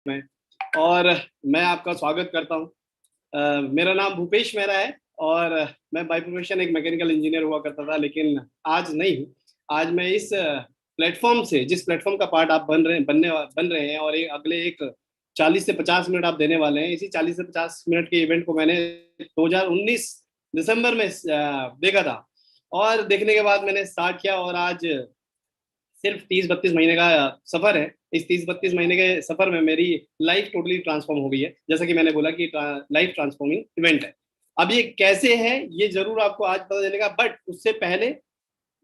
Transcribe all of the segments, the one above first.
में। और मैं आपका स्वागत करता हूं। मेरा नाम भूपेश मेहरा है और मैं बाय प्रोफेशन एक मैकेनिकल इंजीनियर हुआ करता था, लेकिन आज नहीं हूं। आज मैं इस प्लेटफॉर्म से, जिस प्लेटफॉर्म का पार्ट आप बन रहे हैं और अगले एक 40 से 50 मिनट आप देने वाले हैं, इसी 40 से 50 मिनट के इवेंट को मैंने 2019 दिसंबर में देखा था। और देखने के बाद मैंने स्टार्ट किया और आज सिर्फ 30-32 महीने का सफर है। इस 30-32 महीने के सफर में मेरी लाइफ टोटली ट्रांसफॉर्म हो गई है। जैसा कि मैंने बोला कि लाइफ ट्रांसफॉर्मिंग इवेंट है। अब ये कैसे है ये जरूर आपको आज पता चलेगा, बट उससे पहले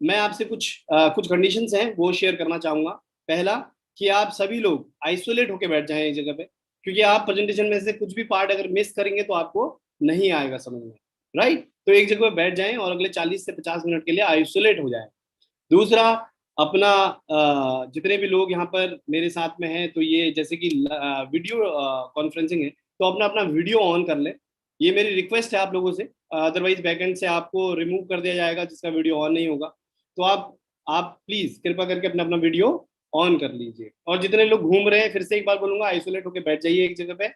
मैं आपसे कुछ कंडीशंस हैं वो शेयर करना चाहूंगा। पहला, कि आप सभी लोग आइसोलेट होकर बैठ जाएं एक जगह पे, क्योंकि आप प्रेजेंटेशन में से कुछ भी पार्ट अगर मिस करेंगे तो आपको नहीं आएगा समझ में। राइट, तो एक जगह पे बैठ जाएं और अगले 40 से 50 मिनट के लिए आइसोलेट हो जाएं। दूसरा, अपना जितने भी लोग यहाँ पर मेरे साथ में हैं, तो ये जैसे कि वीडियो कॉन्फ्रेंसिंग है, तो अपना अपना वीडियो ऑन कर ले। ये मेरी रिक्वेस्ट है आप लोगों से। अदरवाइज बैकएंड से आपको रिमूव कर दिया जाएगा जिसका वीडियो ऑन नहीं होगा। तो आप प्लीज कृपा करके अपना अपना वीडियो ऑन कर लीजिए। और जितने लोग घूम रहे हैं, फिर से एक बार बोलूंगा, आइसोलेट होकर बैठ जाइए एक जगह पे,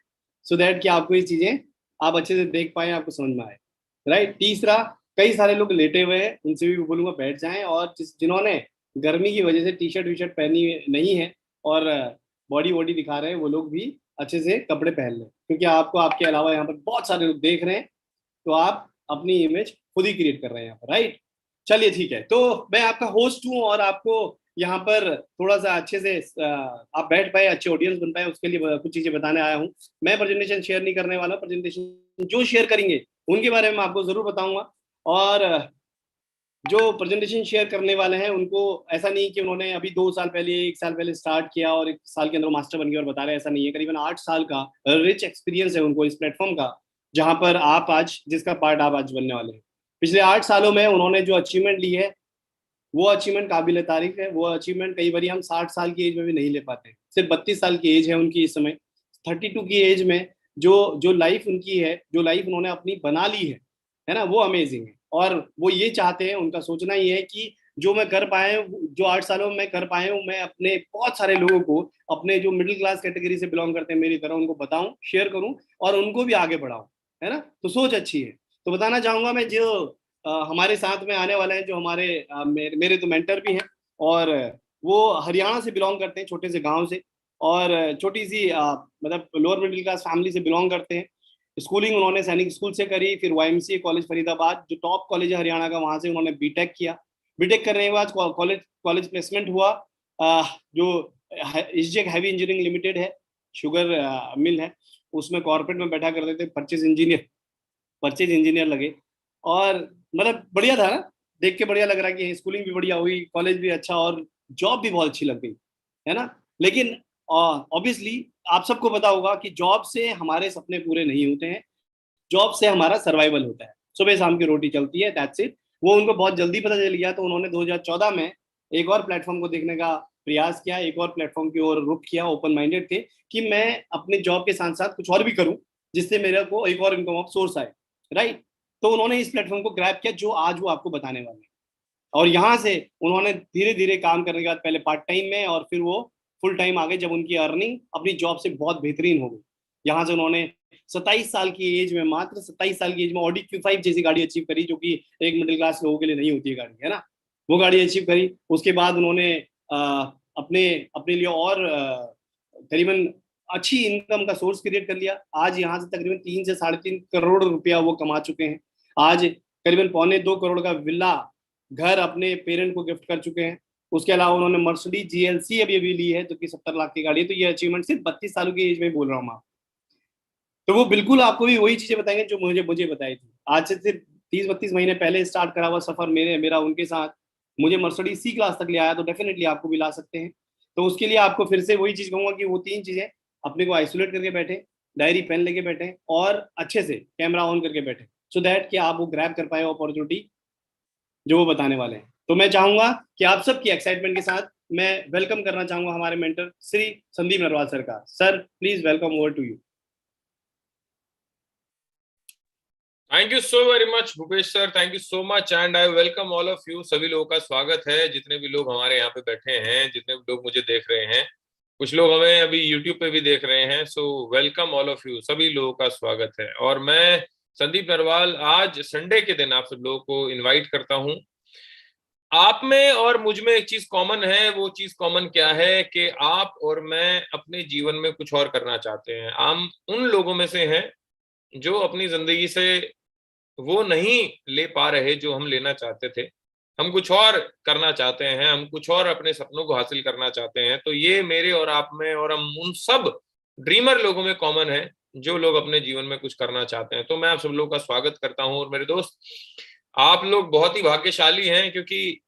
सो दैट कि आपको ये चीजें आप अच्छे से देख पाए, आपको समझ में आए। राइट। तीसरा, कई सारे लोग लेटे हुए हैं, उनसे भी बोलूंगा बैठ जाएं। और जिन्होंने गर्मी की वजह से टी शर्ट वी शर्ट पहनी नहीं है और बॉडी वॉडी दिखा रहे हैं, वो लोग भी अच्छे से कपड़े पहन लें, क्योंकि आपको आपके अलावा यहाँ पर बहुत सारे लोग देख रहे हैं। तो आप अपनी इमेज खुद ही क्रिएट कर रहे हैं यहाँ पर। राइट, चलिए ठीक है। तो मैं आपका होस्ट हूँ और आपको यहाँ पर थोड़ा सा अच्छे से आप बैठ पाए, अच्छे ऑडियंस बन पाए, उसके लिए कुछ चीजें बताने आया हूँ। मैं प्रेजेंटेशन शेयर नहीं करने वाला। प्रेजेंटेशन जो शेयर करेंगे उनके बारे में आपको जरूर बताऊंगा। और जो प्रेजेंटेशन शेयर करने वाले हैं उनको ऐसा नहीं कि उन्होंने अभी 2 साल पहले, 1 साल पहले स्टार्ट किया और 1 साल के अंदर मास्टर बन गए और बता रहे हैं, ऐसा नहीं है। करीबन 8 साल का रिच एक्सपीरियंस है उनको इस प्लेटफॉर्म का, जहां पर आप आज, जिसका पार्ट आप आज बनने वाले हैं। पिछले 8 सालों में उन्होंने जो अचीवमेंट ली है, वो अचीवमेंट काबिल तारीफ है। वो अचीवमेंट कई बार हम 60 साल की एज में भी नहीं ले पाते। सिर्फ 32 साल की एज है उनकी इस समय। 32 की एज में जो जो लाइफ उनकी है, जो लाइफ उन्होंने अपनी बना ली है ना, वो अमेजिंग है। और वो ये चाहते हैं, उनका सोचना ये है कि जो मैं कर पाए हूँ, जो 8 सालों में मैं कर पाए हूँ, मैं अपने बहुत सारे लोगों को, अपने जो मिडिल क्लास कैटेगरी से बिलोंग करते हैं मेरी तरह, उनको बताऊं, शेयर करूं और उनको भी आगे बढ़ाऊं। है ना, तो सोच अच्छी है। तो बताना चाहूंगा मैं, जो हमारे साथ में आने वाले हैं, जो मेरे तो मेंटर भी हैं, और वो हरियाणा से बिलोंग करते हैं, छोटे से गांव से, और छोटी सी मतलब लोअर मिडिल क्लास फैमिली से बिलोंग करते हैं। स्कूलिंग उन्होंने सैनिक स्कूल से करी, फिर वाईएमसीए कॉलेज फरीदाबाद, जो टॉप कॉलेज है हरियाणा का, वहां से उन्होंने बीटेक किया। बीटेक करने के बाद कॉलेज कॉलेज प्लेसमेंट हुआ। जो इसजेक हैवी इंजीनियरिंग लिमिटेड है, शुगर मिल है, उसमें कॉर्पोरेट में बैठा करते थे, परचेज इंजीनियर लगे। और मतलब बढ़िया था ना, देख के बढ़िया लग रहा है कि स्कूलिंग भी बढ़िया हुई, कॉलेज भी अच्छा, और जॉब भी बहुत अच्छी लग गई। है ना। लेकिन ऑब्वियसली आप सबको पता होगा कि जॉब से हमारे सपने पूरे नहीं होते हैं। जॉब से हमारा सर्वाइवल होता है, सुबह शाम की रोटी चलती है, दैट्स इट। वो उनको बहुत जल्दी पता चल गया, तो उन्होंने 2014 में एक और प्लेटफॉर्म को देखने का प्रयास किया, एक और प्लेटफॉर्म की ओर रुख किया, ओपन माइंडेड थे कि मैं अपने जॉब के साथ साथ कुछ और भी करूं, जिससे मेरे को एक और इनकम ऑफ सोर्स आए। राइट। तो उन्होंने इस प्लेटफॉर्म को ग्रैब किया, जो आज वो आपको बताने वाले हैं। और यहाँ से उन्होंने धीरे धीरे काम करने के बाद, पहले पार्ट टाइम में और फिर वो फुल टाइम आ गए, जब उनकी अर्निंग अपनी जॉब से बहुत बेहतरीन हो गई। यहाँ से उन्होंने 27 साल की एज में, मात्र 27 साल की एज में, ऑडी Q5 जैसी गाड़ी अचीव करी, जो कि एक मिडिल क्लास लोगों के लिए नहीं होती है गाड़ी, है ना। वो गाड़ी अचीव करी। उसके बाद उन्होंने अपने अपने लिए और करीबन अच्छी इनकम का सोर्स क्रिएट कर लिया। आज यहाँ से तकरीबन 3 से 3.5 करोड़ रुपया वो कमा चुके हैं। आज करीबन 1.25 करोड़ का विला घर अपने पेरेंट को गिफ्ट कर चुके हैं। उसके अलावा उन्होंने मर्सिडीज GLC अभी अभी ली है, जो कि 70 लाख की गाड़ी है। तो ये अचीवमेंट सिर्फ 32 सालों की एज में बोल रहा हूँ मैं। तो वो बिल्कुल आपको भी वही चीजें बताएंगे जो मुझे मुझे बताई थी। आज से सिर्फ 30-32 महीने पहले स्टार्ट करा हुआ सफर मेरा उनके साथ मुझे मर्सिडीज C क्लास तक ले आया, तो डेफिनेटली आपको भी ला सकते हैं। तो उसके लिए आपको फिर से वही चीज कहूंगा कि वो 3 चीजें, अपने को आइसोलेट करके बैठे, डायरी पेन लेके बैठे, और अच्छे से कैमरा ऑन करके बैठे, सो दैट कि आप वो ग्रैब कर पाए अपॉर्चुनिटी जो वो बताने वाले हैं। तो मैं चाहूंगा कि आप सबकी एक्साइटमेंट के साथ मैं वेलकम करना चाहूंगा हमारे मेंटर श्री संदीप नरवाल सर का। Sir please, welcome, over to you. Thank you so very much Bhupesh sir, thank you so much and I welcome all of you. सभी लोगों का स्वागत है, जितने भी लोग हमारे यहाँ पे बैठे हैं, जितने भी लोग मुझे देख रहे हैं। कुछ लोग हमें अभी यूट्यूब पे भी देख रहे हैं। So welcome all of you, सभी लोगों का स्वागत है। और मैं संदीप नरवाल आज संडे के दिन आप सब लोगों को इनवाइट करता हूं। आप में और मुझ में एक चीज कॉमन है। वो चीज कॉमन क्या है कि आप और मैं अपने जीवन में कुछ और करना चाहते हैं। हम उन लोगों में से हैं जो अपनी जिंदगी से वो नहीं ले पा रहे जो हम लेना चाहते थे। हम कुछ और करना चाहते हैं, हम कुछ और अपने सपनों को हासिल करना चाहते हैं। तो ये मेरे और आप में और हम उन सब ड्रीमर लोगों में कॉमन है जो लोग अपने जीवन में कुछ करना चाहते हैं। तो मैं आप सब लोगों का स्वागत करता हूं। और मेरे दोस्त, आप लोग बहुत ही भाग्यशाली हैं, क्योंकि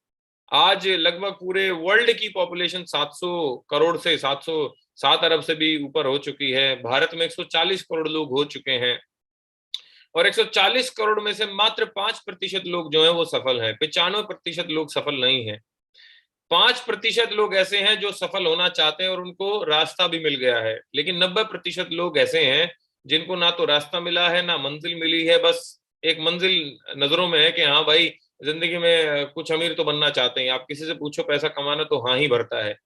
आज लगभग पूरे वर्ल्ड की पॉपुलेशन 700 करोड़ से 707 अरब से भी ऊपर हो चुकी है। भारत में 140 करोड़ लोग हो चुके हैं और 140 करोड़ में से मात्र 5% लोग जो हैं वो सफल हैं। 95% लोग सफल नहीं हैं। 5% लोग ऐसे हैं जो सफल होना चाहते हैं और उनको रास्ता भी मिल गया है। लेकिन 90% लोग ऐसे हैं जिनको ना तो रास्ता मिला है ना मंजिल मिली है। बस एक मंजिल नजरों में है कि हाँ भाई, जिंदगी में कुछ अमीर तो बनना चाहते हैं। आप किसी से पूछो पैसा कमाना, तो हाँ ही भरता है।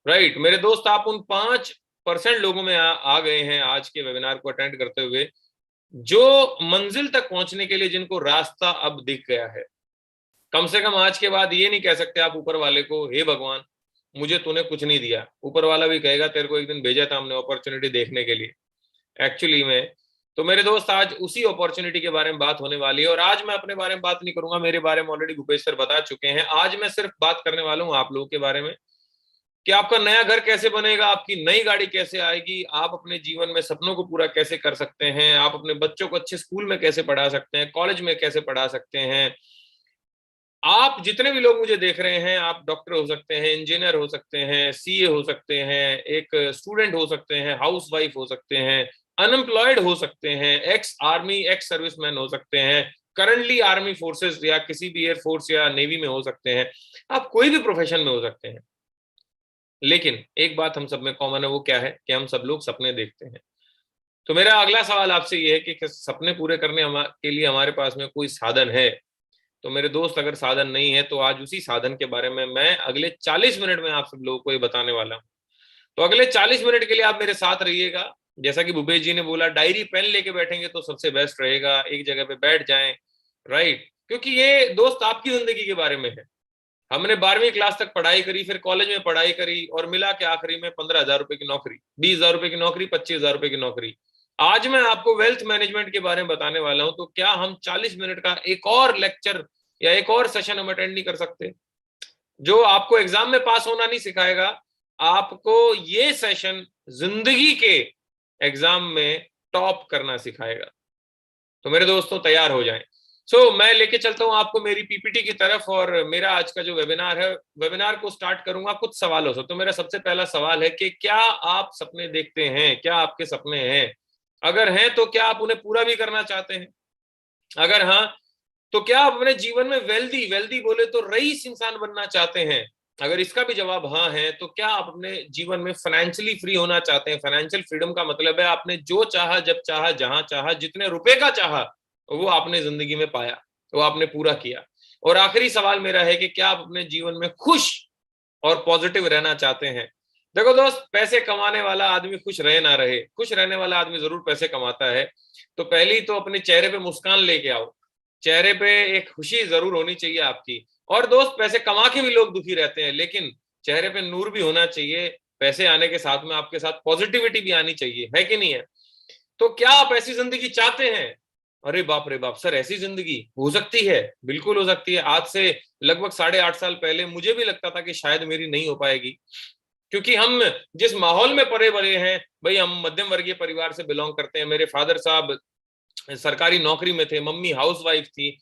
राइट मेरे दोस्त, आप उन 5% लोगों में आ गए हैं आज के वेबिनार को अटेंड करते हुए, जो मंजिल तक पहुंचने के लिए जिनको रास्ता अब दिख गया है। कम से कम आज के बाद ये नहीं कह सकते आप ऊपर वाले को, हे भगवान मुझे तूने कुछ नहीं दिया। ऊपर वाला भी कहेगा तेरे को एक दिन भेजा था हमने अपॉर्चुनिटी देखने के लिए, एक्चुअली में। तो मेरे दोस्त, आज उसी अपॉर्चुनिटी के बारे में बात होने वाली है। और आज मैं अपने बारे में बात नहीं करूंगा, मेरे बारे में ऑलरेडी भूपेश सर बता चुके हैं। आज मैं सिर्फ बात करने वाला हूं आप लोगों के बारे में कि आपका नया घर कैसे बनेगा, आपकी नई गाड़ी कैसे आएगी, आप अपने जीवन में सपनों को पूरा कैसे कर सकते हैं, आप अपने बच्चों को अच्छे स्कूल में कैसे पढ़ा सकते हैं, कॉलेज में कैसे पढ़ा सकते हैं। आप जितने भी लोग मुझे देख रहे हैं, आप डॉक्टर हो सकते हैं, इंजीनियर हो सकते हैं, सीए हो सकते हैं, एक स्टूडेंट हो सकते हैं, हाउस वाइफ हो सकते हैं, अनएम्प्लॉयड हो सकते हैं, एक्स आर्मी एक्स सर्विसमैन हो सकते हैं, करंटली आर्मी फोर्सेस या किसी भी एयरफोर्स या नेवी में हो सकते हैं। आप कोई भी प्रोफेशन में हो सकते हैं। लेकिन एक बात हम सब में कॉमन है, वो क्या है कि हम सब लोग सपने देखते हैं। तो मेरा अगला सवाल आपसे ये है कि सपने पूरे करने के लिए हमारे पास में कोई साधन है? तो मेरे दोस्त, अगर साधन नहीं है तो आज उसी साधन के बारे में मैं अगले 40 मिनट में आप सब लोगों को ये बताने वाला हूं। तो अगले 40 मिनट के लिए आप मेरे साथ रहिएगा। जैसा कि भूपेश जी ने बोला, डायरी पेन लेके बैठेंगे तो सबसे बेस्ट रहेगा। एक जगह पे बैठ जाएं, राइट, क्योंकि ये दोस्त आपकी जिंदगी के बारे में है। हमने 12वीं क्लास तक पढ़ाई करी, फिर कॉलेज में पढ़ाई करी, और मिला के आखिरी में 15,000 रुपए की नौकरी, 20,000 रुपए की नौकरी, 25,000 रुपए की नौकरी। आज मैं आपको वेल्थ मैनेजमेंट के बारे में बताने वाला हूं। तो क्या हम 40 मिनट का एक और लेक्चर या एक और सेशन हम अटेंड नहीं कर सकते? जो आपको एग्जाम में पास होना नहीं सिखाएगा, आपको ये सेशन जिंदगी के एग्जाम में टॉप करना सिखाएगा। तो मेरे दोस्तों, तैयार हो जाएं। मैं लेके चलता हूं आपको मेरी पीपीटी की तरफ, और मेरा आज का जो वेबिनार है, वेबिनार को स्टार्ट करूंगा कुछ सवालों से। तो मेरा सबसे पहला सवाल है कि क्या आप सपने देखते हैं? क्या आपके सपने हैं? अगर हैं तो क्या आप उन्हें पूरा भी करना चाहते हैं? अगर हाँ, तो क्या आप अपने जीवन में वेल्दी वेल्दी बोले तो रईस इंसान बनना चाहते हैं? अगर इसका भी जवाब हाँ है, तो क्या आप अपने जीवन में फाइनेंशियली फ्री होना चाहते हैं? फाइनेंशियल फ्रीडम का मतलब है आपने जो चाहा, जब चाहा, जहां चाहा, जितने रुपए का चाहा, वो आपने जिंदगी में पाया, वो आपने पूरा किया। और आखिरी सवाल मेरा है कि क्या आप अपने जीवन में खुश और पॉजिटिव रहना चाहते हैं? देखो दोस्त, पैसे कमाने वाला आदमी खुश रहे ना रहे, खुश रहने वाला आदमी जरूर पैसे कमाता है। तो पहली तो अपने चेहरे पे मुस्कान लेके आओ। चेहरे पे एक खुशी जरूर होनी चाहिए आपकी। और दोस्त, पैसे कमा के भी लोग दुखी रहते हैं, लेकिन चेहरे पे नूर भी होना चाहिए। पैसे आने के साथ में आपके साथ पॉजिटिविटी भी आनी चाहिए, है कि नहीं है? तो क्या आप ऐसी जिंदगी चाहते हैं? अरे बाप रे बाप सर, ऐसी जिंदगी हो सकती है? बिल्कुल हो सकती है। आज से लगभग 8.5 साल पहले मुझे भी लगता था कि शायद मेरी नहीं हो पाएगी, क्योंकि हम जिस माहौल में पले बड़े हैं, भाई हम मध्यम वर्गीय परिवार से बिलोंग करते हैं। मेरे फादर साहब सरकारी नौकरी में थे, मम्मी हाउस वाइफ थी।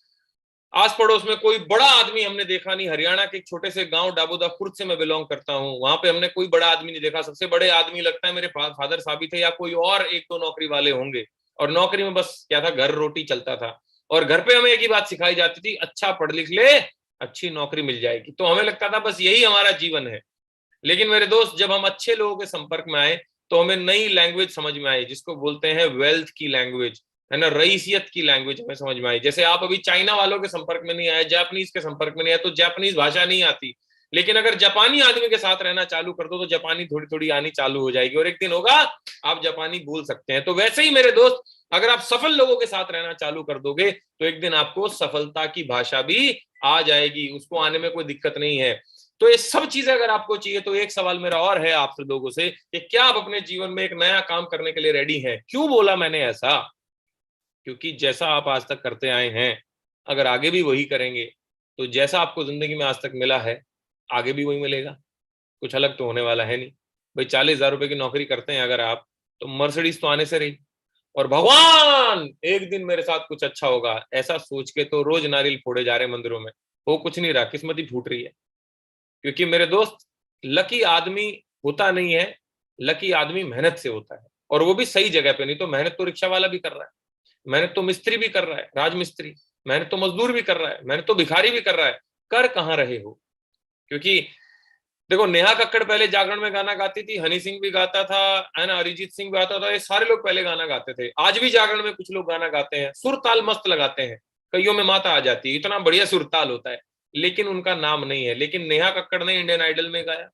आस पड़ोस में कोई बड़ा आदमी हमने देखा नहीं। हरियाणा के एक छोटे से गांव डाबोदा खुर्द से मैं बिलोंग करता हूँ, वहां पे हमने कोई बड़ा आदमी नहीं देखा। सबसे बड़े आदमी लगता है मेरे फादर साहब ही थे, या कोई और एक दो नौकरी वाले होंगे। और नौकरी में बस क्या था, घर रोटी चलता था। और घर पे हमें एक ही बात सिखाई जाती थी, अच्छा पढ़ लिख ले, अच्छी नौकरी मिल जाएगी। तो हमें लगता था बस यही हमारा जीवन है। लेकिन मेरे दोस्त, जब हम अच्छे लोगों के संपर्क में आए तो हमें नई लैंग्वेज समझ में आई, जिसको बोलते हैं वेल्थ की लैंग्वेज, है ना, रईसियत की लैंग्वेज हमें समझ में आई। जैसे आप अभी चाइना वालों के संपर्क में नहीं आए, जापानीज के संपर्क में नहीं आए, तो जापानीज भाषा नहीं आती, लेकिन अगर जापानी आदमी के साथ रहना चालू कर दो तो जापानी थोड़ी थोड़ी आनी चालू हो जाएगी और एक दिन होगा आप जापानी भूल सकते हैं। तो वैसे ही मेरे दोस्त, अगर आप सफल लोगों के साथ रहना चालू कर दोगे तो एक दिन आपको सफलता की भाषा भी आ जाएगी, उसको आने में कोई दिक्कत नहीं है। तो ये सब चीजें अगर आपको चाहिए तो एक सवाल मेरा और है आप लोगों से कि क्या आप अपने जीवन में एक नया काम करने के लिए रेडी हैं? क्यों बोला मैंने ऐसा? क्योंकि जैसा आप आज तक करते आए हैं, अगर आगे भी वही करेंगे तो जैसा आपको जिंदगी में आज तक मिला है आगे भी वही मिलेगा, कुछ अलग तो होने वाला है नहीं। भाई 40,000 रुपए की नौकरी करते हैं अगर आप, तो मर्सिडीज तो आने से रही, और भगवान एक दिन मेरे साथ कुछ अच्छा होगा ऐसा सोच के तो रोज नारियल फोड़े जा रहे हैं मंदिरों में, वो कुछ नहीं रहा, किस्मत ही फूट रही है। क्योंकि मेरे दोस्त, लकी आदमी होता नहीं है, लकी आदमी मेहनत से होता है, और वो भी सही जगह पे। नहीं तो मेहनत तो रिक्शा वाला भी कर रहा है, मेहनत तो मिस्त्री भी कर रहा है, राजमिस्त्री, मेहनत तो मजदूर भी कर रहा है, मेहनत तो भिखारी भी कर रहा है। कर कहाँ रहे हो? क्योंकि देखो, नेहा कक्कड़ पहले जागरण में गाना गाती थी, हनी सिंह भी गाता था, है ना, अरिजीत सिंह भी गाता था, ये सारे लोग पहले गाना गाते थे। आज भी जागरण में कुछ लोग गाना गाते हैं, सुर ताल मस्त लगाते हैं, कईयों में माता आ जाती है, इतना बढ़िया सुर ताल होता है, लेकिन उनका नाम नहीं है। लेकिन नेहा कक्कड़ ने इंडियन आइडल में गाया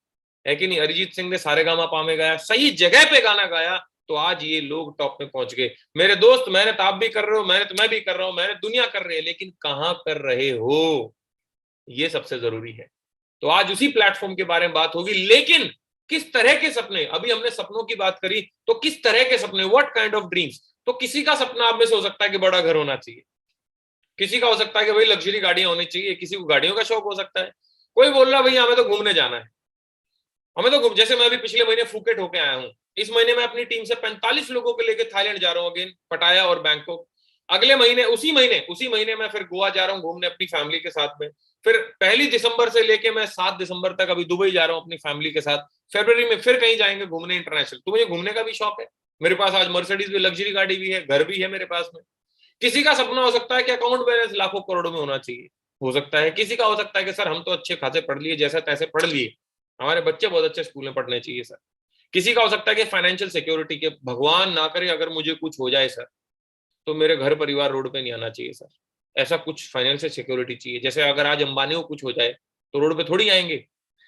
है कि नहीं, अरिजीत सिंह ने सारेगामापा में गाया, सही जगह पे गाना गाया, तो आज ये लोग टॉप में पहुंच गए। मेरे दोस्त, मेहनत आप भी कर रहे हो, मेहनत मैं भी कर रहा हूं, मेहनत दुनिया कर रही है, लेकिन कहां कर रहे हो, ये सबसे जरूरी है। तो आज उसी प्लेटफॉर्म के बारे में बात होगी। लेकिन किस तरह के सपने, अभी हमने सपनों की बात करी, तो किस तरह के सपने, व्हाट काइंड ऑफ ड्रीम्स। तो किसी का सपना आप में से हो सकता है कि बड़ा घर होना चाहिए, किसी का हो सकता है कि भाई लग्जरी गाड़ियां होनी चाहिए, किसी को गाड़ियों का शौक हो सकता है, कोई बोल रहा है भैया हमें तो घूमने जाना है, हमें तो जैसे मैं अभी पिछले महीने फुकेट होके आया हूँ, इस महीने मैं अपनी टीम से 45 लोगों को लेकर थाईलैंड जा रहा हूँ, अगेन पटाया और बैंकॉक। अगले महीने उसी महीने मैं फिर गोवा जा रहा हूँ घूमने अपनी फैमिली के साथ में। फिर 1 दिसंबर से लेके मैं 7 दिसंबर तक अभी दुबई जा रहा हूँ अपनी फैमिली के साथ। फरवरी में फिर कहीं जाएंगे घूमने इंटरनेशनल। तो मुझे घूमने का भी शौक है, मेरे पास आज मर्सिडीज भी, लग्जरी गाड़ी भी है, घर भी है मेरे पास में। किसी का सपना हो सकता है कि अकाउंट बैलेंस लाखों करोड़ों में होना चाहिए, हो सकता है। किसी का हो सकता है कि सर हम तो अच्छे खासे पढ़ लिए, जैसे तैसे पढ़ लिए, हमारे बच्चे बहुत अच्छे स्कूल में पढ़ने चाहिए सर। किसी का हो सकता है कि फाइनेंशियल सिक्योरिटी के, भगवान ना करे अगर मुझे कुछ हो जाए सर, तो मेरे घर परिवार रोड पे नहीं आना चाहिए सर, ऐसा कुछ फाइनेंशियल सिक्योरिटी चाहिए। जैसे अगर आज अंबानी को कुछ हो जाए तो रोड पे थोड़ी आएंगे।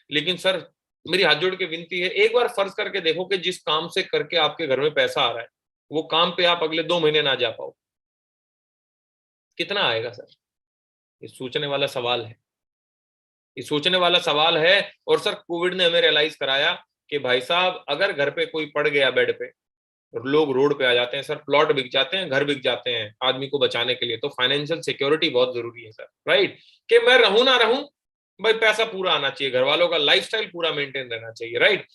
लेकिन सर मेरी हाथ जोड़ के विनती है, एक बार फर्ज करके देखो कि जिस काम से करके आपके घर में पैसा आ रहा है, वो काम पे आप अगले 2 महीने ना जा पाओ, कितना आएगा सर? ये सोचने वाला सवाल है, ये सोचने वाला सवाल है। और सर कोविड ने हमें रियलाइज कराया कि भाई साहब अगर घर पे कोई पड़ गया बेड पे, लोग रोड पे आ जाते हैं सर, प्लॉट बिक जाते हैं, घर बिक जाते हैं आदमी को बचाने के लिए। तो फाइनेंशियल सिक्योरिटी बहुत जरूरी है सर, राइट? कि मैं रहूं ना रहूं, भाई पैसा पूरा आना चाहिए, घर वालों का लाइफस्टाइल पूरा मेंटेन रहना चाहिए, राइट?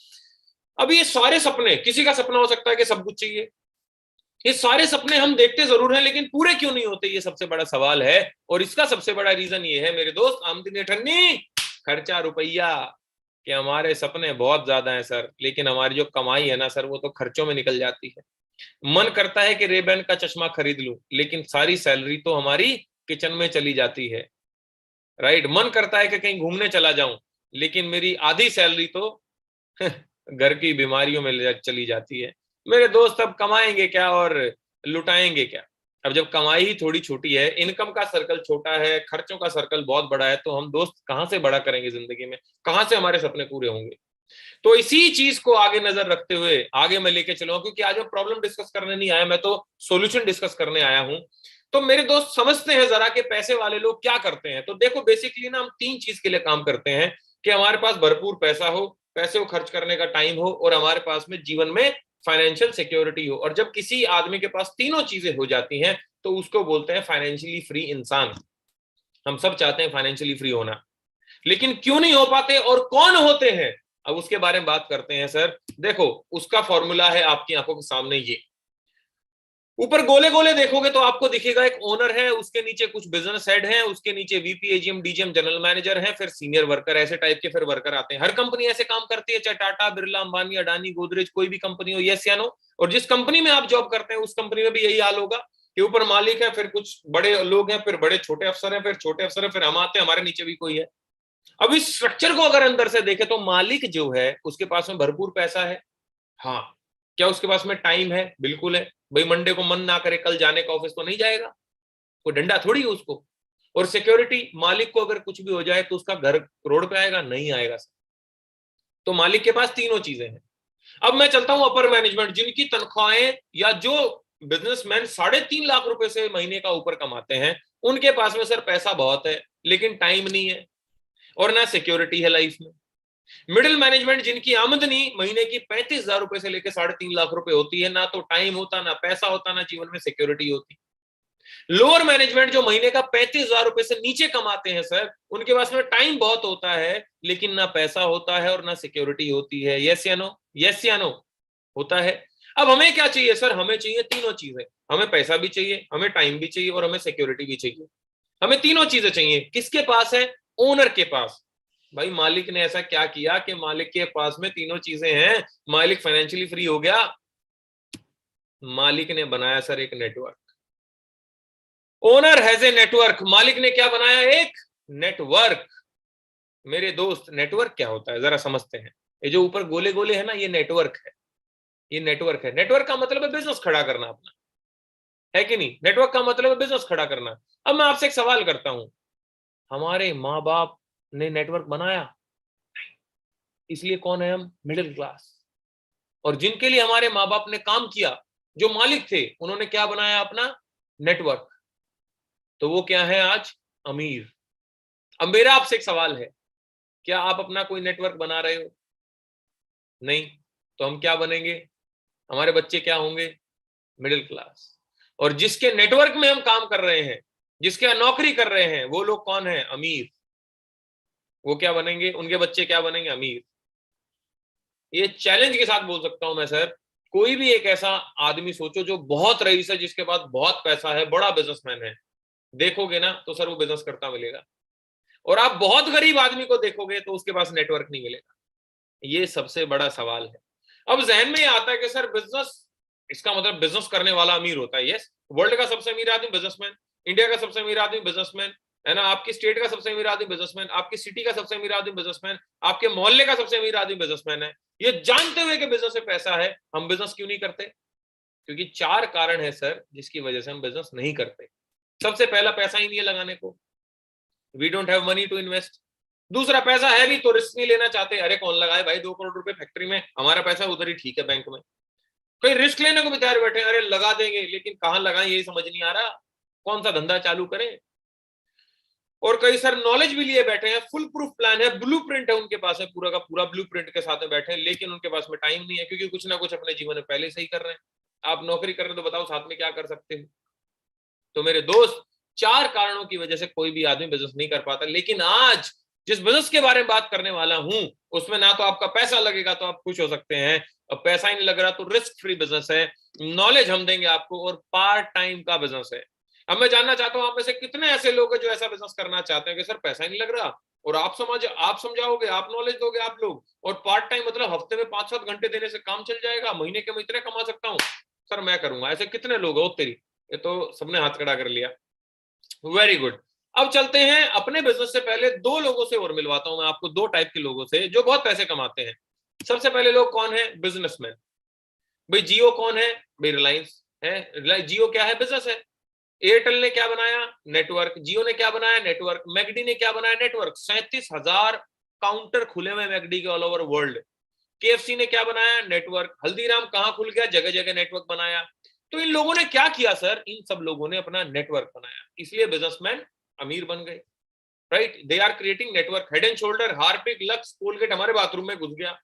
अब ये सारे सपने, किसी का सपना हो सकता है कि सब कुछ चाहिए, ये सारे सपने हम देखते जरूर हैं, लेकिन पूरे क्यों नहीं होते, ये सबसे बड़ा सवाल है। और इसका सबसे बड़ा रीजन ये है मेरे दोस्त, आमदनी ठन्नी खर्चा रुपया, कि हमारे सपने बहुत ज्यादा हैं सर, लेकिन हमारी जो कमाई है ना सर, वो तो खर्चों में निकल जाती है। मन करता है कि रेबैन का चश्मा खरीद लूं, लेकिन सारी सैलरी तो हमारी किचन में चली जाती है, राइट? मन करता है कि कहीं घूमने चला जाऊं, लेकिन मेरी आधी सैलरी तो घर की बीमारियों में चली जाती है। मेरे दोस्त अब कमाएंगे क्या और लुटाएंगे क्या? अब जब कमाई ही थोड़ी छोटी है, इनकम का सर्कल छोटा है, खर्चों का सर्कल बहुत बड़ा है, तो हम दोस्त कहां से बड़ा करेंगे जिंदगी में, कहां से हमारे सपने पूरे होंगे? तो इसी चीज को आगे नजर रखते हुए आगे मैं लेके चलूंगा, क्योंकि आज मैं प्रॉब्लम डिस्कस करने नहीं आया, मैं तो सॉल्यूशन डिस्कस करने आया हूं। तो मेरे दोस्त समझते हैं जरा कि पैसे वाले लोग क्या करते हैं। तो देखो बेसिकली ना हम 3 चीज के लिए काम करते हैं, कि हमारे पास भरपूर पैसा हो, पैसे को खर्च करने का टाइम हो, और हमारे पास में जीवन में फाइनेंशियल सिक्योरिटी हो। और जब किसी आदमी के पास तीनों चीजें हो जाती हैं तो उसको बोलते हैं फाइनेंशियली फ्री इंसान। हम सब चाहते हैं फाइनेंशियली फ्री होना, लेकिन क्यों नहीं हो पाते और कौन होते हैं, अब उसके बारे में बात करते हैं सर। देखो उसका फॉर्मूला है आपकी आंखों के सामने, ये ऊपर गोले गोले देखोगे तो आपको दिखेगा एक ओनर है, उसके नीचे कुछ बिजनेस हेड हैं, उसके नीचे VP, AGM, DGM, general manager हैं, फिर सीनियर वर्कर, ऐसे टाइप के फिर वर्कर आते हैं। हर कंपनी ऐसे काम करती है, चाहे टाटा, बिरला, अंबानी, अडानी, गोदरेज, कोई भी कंपनी हो, यस या नो? और जिस कंपनी में आप जॉब करते हैं उस कंपनी में भी यही हाल होगा कि ऊपर मालिक है, फिर कुछ बड़े लोग हैं, फिर बड़े छोटे अफसर हैं, फिर छोटे अफसर हैं, फिर हम आते हैं, हमारे नीचे भी कोई है। अब इस स्ट्रक्चर को अगर अंदर से देखे तो मालिक जो है उसके पास में भरपूर पैसा है, हाँ। क्या उसके पास में टाइम है? बिल्कुल है। भाई मंडे को मन ना करे कल जाने का ऑफिस तो नहीं जाएगा, कोई डंडा थोड़ी है उसको। और सिक्योरिटी, मालिक को अगर कुछ भी हो जाए तो उसका घर रोड पे आएगा? नहीं आएगा सर। तो मालिक के पास तीनों चीजें हैं। अब मैं चलता हूं अपर मैनेजमेंट, जिनकी तनख्वाहें या जो बिजनेसमैन 3.5 लाख रुपए से महीने का ऊपर कमाते हैं, उनके पास में सर पैसा बहुत है लेकिन टाइम नहीं है और ना सिक्योरिटी है लाइफ में। मिडिल मैनेजमेंट, जिनकी आमदनी महीने की 35,000 रुपए से लेकर 3.5 लाख रुपए होती है, ना तो टाइम होता, ना पैसा होता, ना जीवन में सिक्योरिटी होती। लोअर मैनेजमेंट, जो महीने का 35,000 रुपए से नीचे कमाते हैं सर, उनके पास में टाइम बहुत होता है लेकिन ना पैसा होता है और ना सिक्योरिटी होती है। यस या नो? यस या नो? होता है। अब हमें क्या चाहिए सर? हमें चाहिए तीनों चीजें। हमें पैसा भी चाहिए, हमें टाइम भी चाहिए और हमें सिक्योरिटी भी चाहिए। हमें तीनों चीजें चाहिए। किसके पास है? ओनर के पास। भाई मालिक ने ऐसा क्या किया कि मालिक के पास में तीनों चीजें हैं, मालिक फाइनेंशियली फ्री हो गया? मालिक ने बनाया सर एक network. Owner has a network. मालिक ने क्या बनाया? एक नेटवर्क। मेरे दोस्त, नेटवर्क क्या होता है जरा समझते हैं। ये जो ऊपर गोले गोले है ना, ये नेटवर्क है। ये नेटवर्क है। नेटवर्क का मतलब है बिजनेस खड़ा करना अपना, है कि नहीं? नेटवर्क का मतलब है बिजनेस खड़ा करना। अब मैं आपसे एक सवाल करता हूं, हमारे माँ बाप ने नेटवर्क बनाया? इसलिए कौन है हम? Middle class. और जिनके लिए हमारे माँ बाप ने काम किया, जो मालिक थे, उन्होंने क्या बनाया? अपना नेटवर्क। तो वो क्या है आज? अमीर। अब मेरा आपसे एक सवाल है, क्या आप अपना कोई नेटवर्क बना रहे हो? नहीं। तो हम क्या बनेंगे? हमारे बच्चे क्या होंगे? Middle class. और जिसके नेटवर्क में हम काम कर रहे हैं, जिसके यहाँ नौकरी कर रहे हैं, वो लोग कौन है? अमीर। वो क्या बनेंगे? उनके बच्चे क्या बनेंगे? अमीर। ये चैलेंज के साथ बोल सकता हूं मैं सर, कोई भी एक ऐसा आदमी सोचो जो बहुत रईस है, जिसके पास बहुत पैसा है, बड़ा बिजनेसमैन है, देखोगे ना तो सर वो बिजनेस करता मिलेगा। और आप बहुत गरीब आदमी को देखोगे तो उसके पास नेटवर्क नहीं मिलेगा। ये सबसे बड़ा सवाल है। अब जहन में ये आता है कि सर बिजनेस, इसका मतलब बिजनेस करने वाला अमीर होता है। यस, वर्ल्ड का सबसे अमीर आदमी बिजनेसमैन, इंडिया का सबसे अमीर आदमी बिजनेसमैन, है ना? आपकी स्टेट का सबसे अमीर आदमी बिजनेसमैन, आपकी सिटी का सबसे अमीर आदमी बिजनेसमैन, आपके मोहल्ले का सबसे अमीर आदमी बिजनेसमैन है। ये जानते हुए कि बिजनेस में पैसा है, हम बिजनेस क्यों नहीं करते? क्योंकि 4 कारण है सर जिसकी वजह से हम बिजनेस नहीं करते। सबसे पहला, पैसा ही नहीं है लगाने को। We don't have money to invest. दूसरा, पैसा है भी तो रिस्क नहीं लेना चाहते। अरे कौन लगाए भाई 2 करोड़ रुपए फैक्ट्री में, हमारा पैसा उधर ही ठीक है बैंक में। कोई रिस्क लेने को भी तैयार बैठे, अरे लगा देंगे, लेकिन कहां लगाएं यही समझ नहीं आ रहा, कौन सा धंधा चालू करें। और कई सर नॉलेज भी लिए बैठे हैं, फुल प्रूफ प्लान है, ब्लूप्रिंट है उनके पास, है पूरा का पूरा ब्लूप्रिंट के साथ में बैठे हैं, लेकिन उनके पास में टाइम नहीं है, क्योंकि कुछ ना कुछ अपने जीवन में पहले से ही कर रहे हैं। आप नौकरी कर रहे हैं तो बताओ साथ में क्या कर सकते हो? तो मेरे दोस्त, 4 कारणों की वजह से कोई भी आदमी बिजनेस नहीं कर पाता। लेकिन आज जिस बिजनेस के बारे में बात करने वाला हूं, उसमें ना तो आपका पैसा लगेगा तो आप खुश हो सकते हैं, और पैसा ही नहीं लग रहा तो रिस्क फ्री बिजनेस है, नॉलेज हम देंगे आपको, और पार्ट टाइम का बिजनेस है। अब मैं जानना चाहता हूं आप में से कितने ऐसे लोग हैं जो ऐसा बिजनेस करना चाहते हैं कि सर पैसा ही नहीं लग रहा, और आप समझाओगे, आप नॉलेज दोगे आप लोग, और पार्ट टाइम मतलब हफ्ते में 5-7 घंटे देने से काम चल जाएगा, महीने के मैं इतने कमा सकता हूँ, सर मैं करूंगा। ऐसे कितने लोग हो? तेरी, ये तो सबने हाथ खड़ा कर लिया। Very good. अब चलते हैं अपने बिजनेस से पहले 2 लोगों से और मिलवाता हूं मैं आपको, 2 टाइप के लोगों से जो बहुत पैसे कमाते हैं। सबसे पहले लोग कौन है? बिजनेसमैन। भाई जियो कौन है? भाई रिलायंस है। जियो क्या है? बिजनेस है। एयरटेल ने क्या बनाया? नेटवर्क। जियो ने क्या बनाया? नेटवर्क। मैगडी ने क्या बनाया? नेटवर्क। 37,000 काउंटर खुले हुए मैगडी के ऑल ओवर वर्ल्ड। केएफसी ने क्या बनाया? नेटवर्क। हल्दीराम कहां खुल गया? जगह जगह नेटवर्क बनाया। तो इन लोगों ने क्या किया सर? इन सब लोगों ने अपना नेटवर्क बनाया, इसलिए बिजनेसमैन अमीर बन गए। Right, they are creating network. Head and shoulder, Harpic, Lux, Colgate हमारे बाथरूम में घुस गया।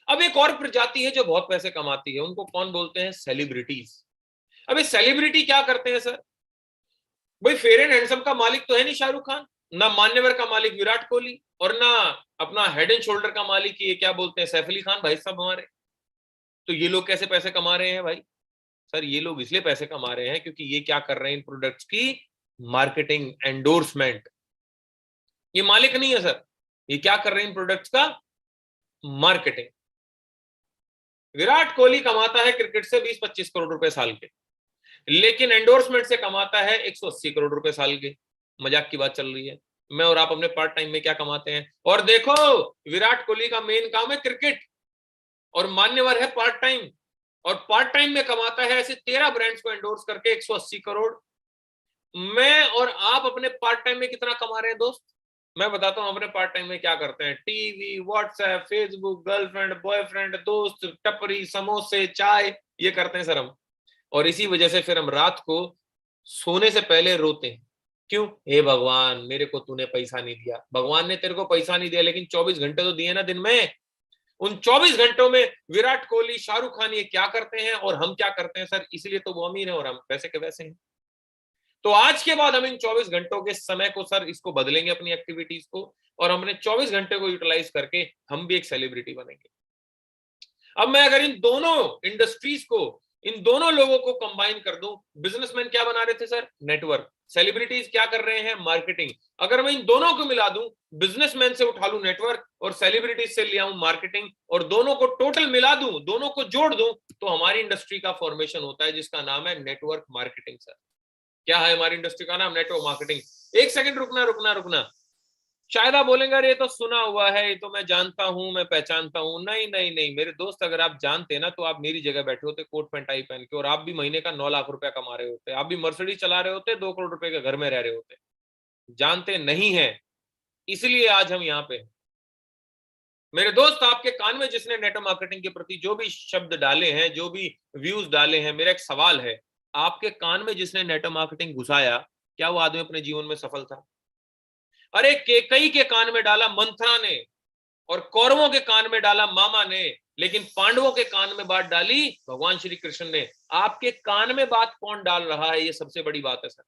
अब एक और प्रजाति है जो बहुत पैसे कमाती है, उनको कौन बोलते हैं? सेलिब्रिटीज। अब ये सेलिब्रिटी क्या करते हैं सर? भाई फेयर एंड हैंडसम का मालिक तो है नहीं शाहरुख खान, ना मान्यवर का मालिक विराट कोहली, और ना अपना हेड एंड शोल्डर का मालिक ये क्या बोलते हैं? सैफ अली खान भाई साहब हमारे। तो ये लोग कैसे पैसे कमा रहे हैं भाई? सर ये लोग इसलिए पैसे कमा रहे हैं क्योंकि ये क्या कर रहे हैं? इन प्रोडक्ट्स की मार्केटिंग, एंडोर्समेंट। ये मालिक नहीं है सर, ये क्या कर रहे हैं? इन प्रोडक्ट्स का मार्केटिंग। विराट कोहली कमाता है क्रिकेट से 20-25 करोड़ रुपए साल के, लेकिन एंडोर्समेंट से कमाता है 180 करोड़ रुपए साल के। मजाक की बात चल रही है। मैं और आप अपने पार्ट टाइम में क्या कमाते हैं? और देखो, विराट कोहली का मेन काम है क्रिकेट, और मान्यवर है पार्ट टाइम, और पार्ट टाइम में कमाता है ऐसे 13 ब्रांड्स को एंडोर्स करके 180 करोड़। मैं और आप अपने पार्ट टाइम में कितना कमा रहे हैं दोस्त? मैं बताता हूं अपने पार्ट टाइम में क्या करते हैं। TV, WhatsApp, Facebook, girlfriend, boyfriend, दोस्त, टपरी, समोसे, चाय, ये करते हैं सर हम। और इसी वजह से फिर हम रात को सोने से पहले रोते हैं। क्यों? हे भगवान, मेरे को तूने पैसा नहीं दिया। भगवान ने तेरे को पैसा नहीं दिया, लेकिन 24 घंटे तो दिए ना दिन में। उन 24 घंटों में विराट कोहली, शाहरुख खान ये क्या करते हैं और हम क्या करते हैं सर? इसलिए तो वो अमीर है और हम वैसे के वैसे हैं। तो आज के बाद हम इन 24 घंटों के समय को सर इसको बदलेंगे, अपनी एक्टिविटीज को, और हमने 24 घंटे को यूटिलाइज करके हम भी एक सेलिब्रिटी बनेंगे। अब मैं अगर इन दोनों इंडस्ट्रीज को, इन दोनों लोगों को कंबाइन कर दूं, बिजनेसमैन क्या बना रहे थे सर? नेटवर्क। सेलिब्रिटीज क्या कर रहे हैं? मार्केटिंग। अगर मैं इन दोनों को मिला दूं, बिजनेसमैन से उठा लूं नेटवर्क और सेलिब्रिटीज से ले आऊं मार्केटिंग, और दोनों को टोटल मिला दूं, दोनों को जोड़ दूं, तो हमारी इंडस्ट्री का फॉर्मेशन होता है जिसका नाम है नेटवर्क मार्केटिंग सर। क्या है हमारी इंडस्ट्री का नाम? Network marketing. एक सेकंड रुकना रुकना रुकना। शायद आप बोलेंगे अरे ये तो सुना हुआ है, ये तो मैं जानता हूं, मैं पहचानता हूं। नहीं नहीं नहीं मेरे दोस्त, अगर आप जानते ना तो आप मेरी जगह बैठे होते कोट पैंट टाई पहन के, और आप भी महीने का 9 लाख रुपया कमा रहे होते, आप भी मर्सिडीज चला रहे होते, 2 करोड़ रुपए के घर में रह रहे होते। जानते नहीं है, इसलिए आज हम यहाँ पे हैं। मेरे दोस्त, आपके कान में जिसने नेटवर्क मार्केटिंग के प्रति जो भी शब्द डाले हैं, जो भी व्यूज डाले हैं, मेरा एक सवाल है, आपके कान में जिसने नेटवर्क मार्केटिंग घुसाया, क्या वो आदमी अपने जीवन में सफल था? अरे केकई के कान में डाला मंथरा ने, और कौरवों के कान में डाला मामा ने, लेकिन पांडवों के कान में बात डाली भगवान श्री कृष्ण ने। आपके कान में बात कौन डाल रहा है, ये सबसे बड़ी बात है सर।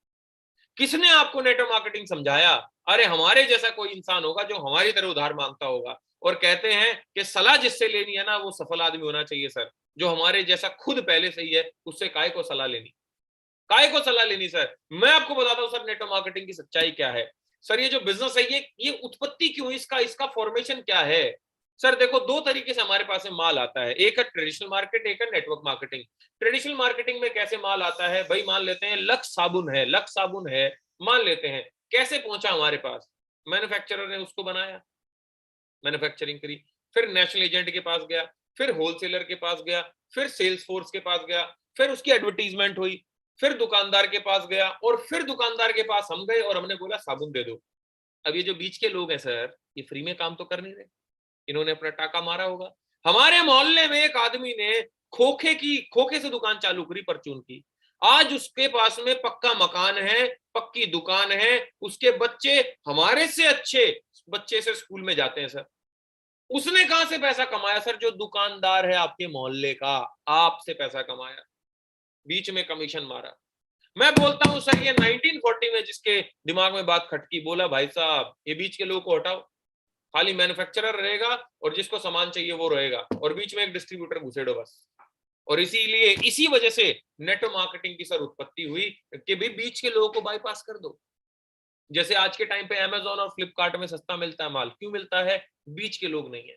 किसने आपको नेटवर्क मार्केटिंग समझाया? अरे हमारे जैसा कोई इंसान होगा जो हमारी तरह उधार मांगता होगा, और कहते हैं कि सलाह जिससे लेनी है ना वो सफल आदमी होना चाहिए सर, जो हमारे जैसा खुद पहले से ही है, उससे काय को सलाह लेनी, काय को सलाह लेनी सर। मैं आपको बताता हूं सर नेटवर्क मार्केटिंग की सच्चाई क्या है। सर ये जो बिजनेस है, ये उत्पत्ति क्यों, इसका इसका फॉर्मेशन क्या है? सर देखो, दो तरीके से हमारे पास में माल आता है, एक है ट्रेडिशनल मार्केट, एक है नेटवर्क मार्केटिंग। ट्रेडिशनल मार्केटिंग में कैसे माल आता है भाई? मान लेते हैं लक्स साबुन है, लक्स साबुन है, मान लेते हैं, कैसे पहुंचा हमारे पास? मैन्युफैक्चरर ने उसको बनाया, मैन्युफैक्चरिंग करी, फिर नेशनल एजेंट के पास गया, फिर होलसेलर के पास गया, फिर सेल्स फोर्स के पास गया, फिर उसकी एडवर्टीजमेंट हुई, फिर दुकानदार के पास गया, और फिर दुकानदार के पास हम गए और हमने बोला साबुन दे दो। अब ये जो बीच के लोग हैं सर, ये फ्री में काम तो कर नहीं रहे, इन्होंने अपना टाका मारा होगा। हमारे मोहल्ले में एक आदमी ने खोखे से दुकान चालू करी, परचून की। आज उसके पास में पक्का मकान है, पक्की दुकान है, उसके बच्चे हमारे से अच्छे बच्चे से स्कूल में जाते हैं सर। उसने कहां से पैसा कमाया सर? जो दुकानदार है आपके मोहल्ले का, आपसे पैसा कमाया, बीच में कमीशन मारा। मैं बोलता हूं सर, ये 1940 में जिसके दिमाग में बात खटकी, बोला भाई साहब ये बीच के लोगों को हटाओ, खाली मैन्युफैक्चरर रहेगा और जिसको सामान चाहिए वो रहेगा, और बीच में एक डिस्ट्रीब्यूटर घुसेड़ो बस। और इसीलिए इसी वजह से नेटवर्क मार्केटिंग की सर उत्पत्ति हुई कि भी बीच के लोगों को बाईपास कर दो। जैसे आज के टाइम पे अमेजोन और फ्लिपकार्ट में सस्ता मिलता है माल, क्यों मिलता है? बीच के लोग नहीं है,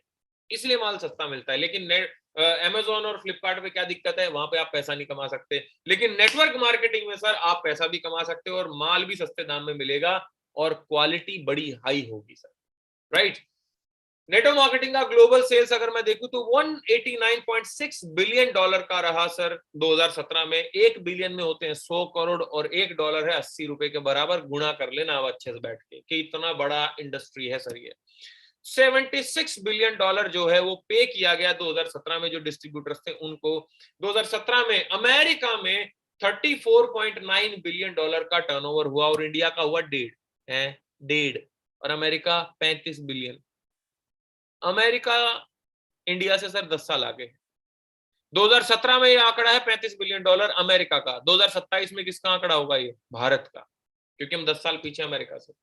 इसलिए माल सस्ता मिलता है। लेकिन अमेजोन और फ्लिपकार्ट पे क्या दिक्कत है? वहां पे आप पैसा नहीं कमा सकते। लेकिन नेटवर्क मार्केटिंग में सर आप पैसा भी कमा सकते हो, और माल भी सस्ते दाम में मिलेगा, और क्वालिटी बड़ी हाई होगी सर, राइट? नेटवर्क मार्केटिंग का ग्लोबल सेल्स अगर मैं देखूं तो 189.6 बिलियन डॉलर का रहा सर 2017 में। 1 बिलियन में होते हैं 100 करोड़, और $1 है 80 रुपए के बराबर। गुणा कर लेना अब अच्छे से बैठ के कि इतना बड़ा इंडस्ट्री है सर ये। 76 बिलियन डॉलर जो है वो पे किया गया 2017 में, जो डिस्ट्रीब्यूटर्स थे उनको। 2017 में अमेरिका में 34.9 बिलियन डॉलर का टर्नओवर हुआ, और इंडिया का हुआ 1.5 और अमेरिका 35 बिलियन। अमेरिका इंडिया से सर 10 साल आगे। 2017 में ये आंकड़ा है 35 बिलियन डॉलर अमेरिका का। 2027 में किसका आंकड़ा होगा? ये भारत का, क्योंकि हम 10 साल पीछे अमेरिका से,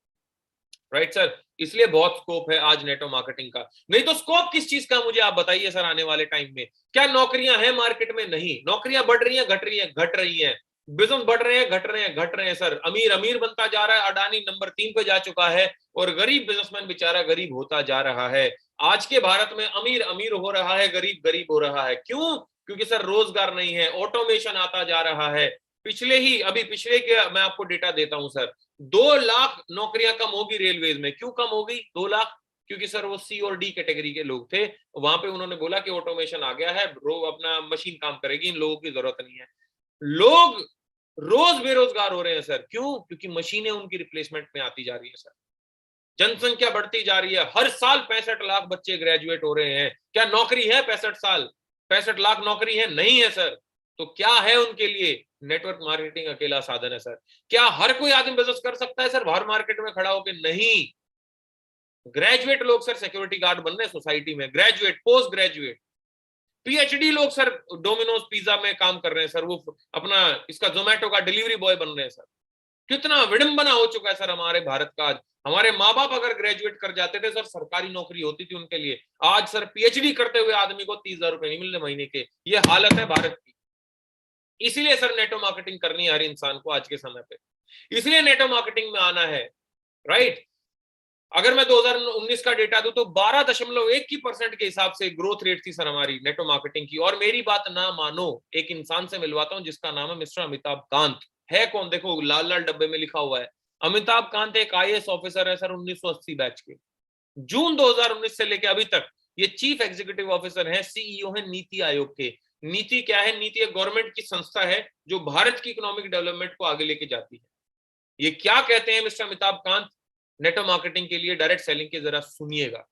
राइट सर? इसलिए बहुत स्कोप है आज नेटवर्क मार्केटिंग का। नहीं तो स्कोप किस चीज का मुझे आप बताइए सर आने वाले टाइम में? क्या नौकरियां हैं मार्केट में? नहीं, नौकरियां बढ़ रही हैं, घट रही हैं? घट रही हैं। बिजनेस बढ़ रहे हैं, घट रहे हैं? घट रहे हैं सर। अमीर अमीर बनता जा रहा है, अडानी नंबर 3 पे जा चुका है, और गरीब बिजनेसमैन बेचारा गरीब होता जा रहा है। आज के भारत में अमीर अमीर हो रहा है, गरीब गरीब हो रहा है। क्यों? क्योंकि सर रोजगार नहीं है, ऑटोमेशन आता जा रहा है। पिछले के मैं आपको डेटा देता हूं सर, 2 लाख नौकरियां कम होगी रेलवेज में। क्यों कम होगी 2 लाख? क्योंकि सर वो सी और डी कैटेगरी के लोग थे, वहां पे उन्होंने बोला कि ऑटोमेशन आ गया है, अपना मशीन काम करेगी, इन लोगों की जरूरत नहीं है। लोग रोज बेरोजगार हो रहे हैं सर। क्यों? क्योंकि मशीनें उनकी रिप्लेसमेंट में आती जा रही है सर। जनसंख्या बढ़ती जा रही है, हर साल 65 लाख बच्चे ग्रेजुएट हो रहे हैं। क्या नौकरी है? 65 लाख नौकरी है? नहीं है सर। तो क्या है उनके लिए? नेटवर्क मार्केटिंग अकेला साधन है सर। क्या हर कोई आदमी बिजनेस कर सकता है सर बाहर मार्केट में खड़ा होकर? नहीं। ग्रेजुएट लोग सर सिक्योरिटी गार्ड बन रहे हैं सोसाइटी में, ग्रेजुएट, पोस्ट ग्रेजुएट, पीएचडी लोग सर डोमिनोज पिज्जा में काम कर रहे हैं सर, वो अपना इसका जोमेटो का डिलीवरी बॉय बन रहे हैं सर। कितना विडंबना हो चुका है सर हमारे भारत का। आज हमारे माँ बाप अगर ग्रेजुएट कर जाते थे सर, सरकारी नौकरी होती थी उनके लिए। आज सर पीएचडी करते हुए आदमी को 30,000 रुपए नहीं मिल रहे महीने के। ये हालत है भारत की। इसीलिए सर नेटो मार्केटिंग करनी है हर इंसान को आज के समय पे, इसलिए नेटो मार्केटिंग में आना है, राइट। अगर मैं 2019 का डेटा दूं तो 12.1% के हिसाब से ग्रोथ रेट थी सर हमारी नेटो मार्केटिंग की। और मेरी बात ना मानो, एक इंसान से मिलवाता हूं जिसका नाम है मिस्टर अमिताभ कांत। है कौन? देखो लाल लाल डब्बे में लिखा हुआ है। अमिताभ कांत एक आईएएस ऑफिसर है सर, 1980 बैच के। जून 2019 से लेकर अभी तक ये चीफ एग्जीक्यूटिव ऑफिसर है, सीईओ है नीति आयोग के। नीति क्या है? नीति एक गवर्नमेंट की संस्था है जो भारत की इकोनॉमिक डेवलपमेंट को आगे लेके जाती है। ये क्या कहते हैं mister Amitabh Kant network marketing के लिए, डायरेक्ट सेलिंग के? जरा सुनिएगा।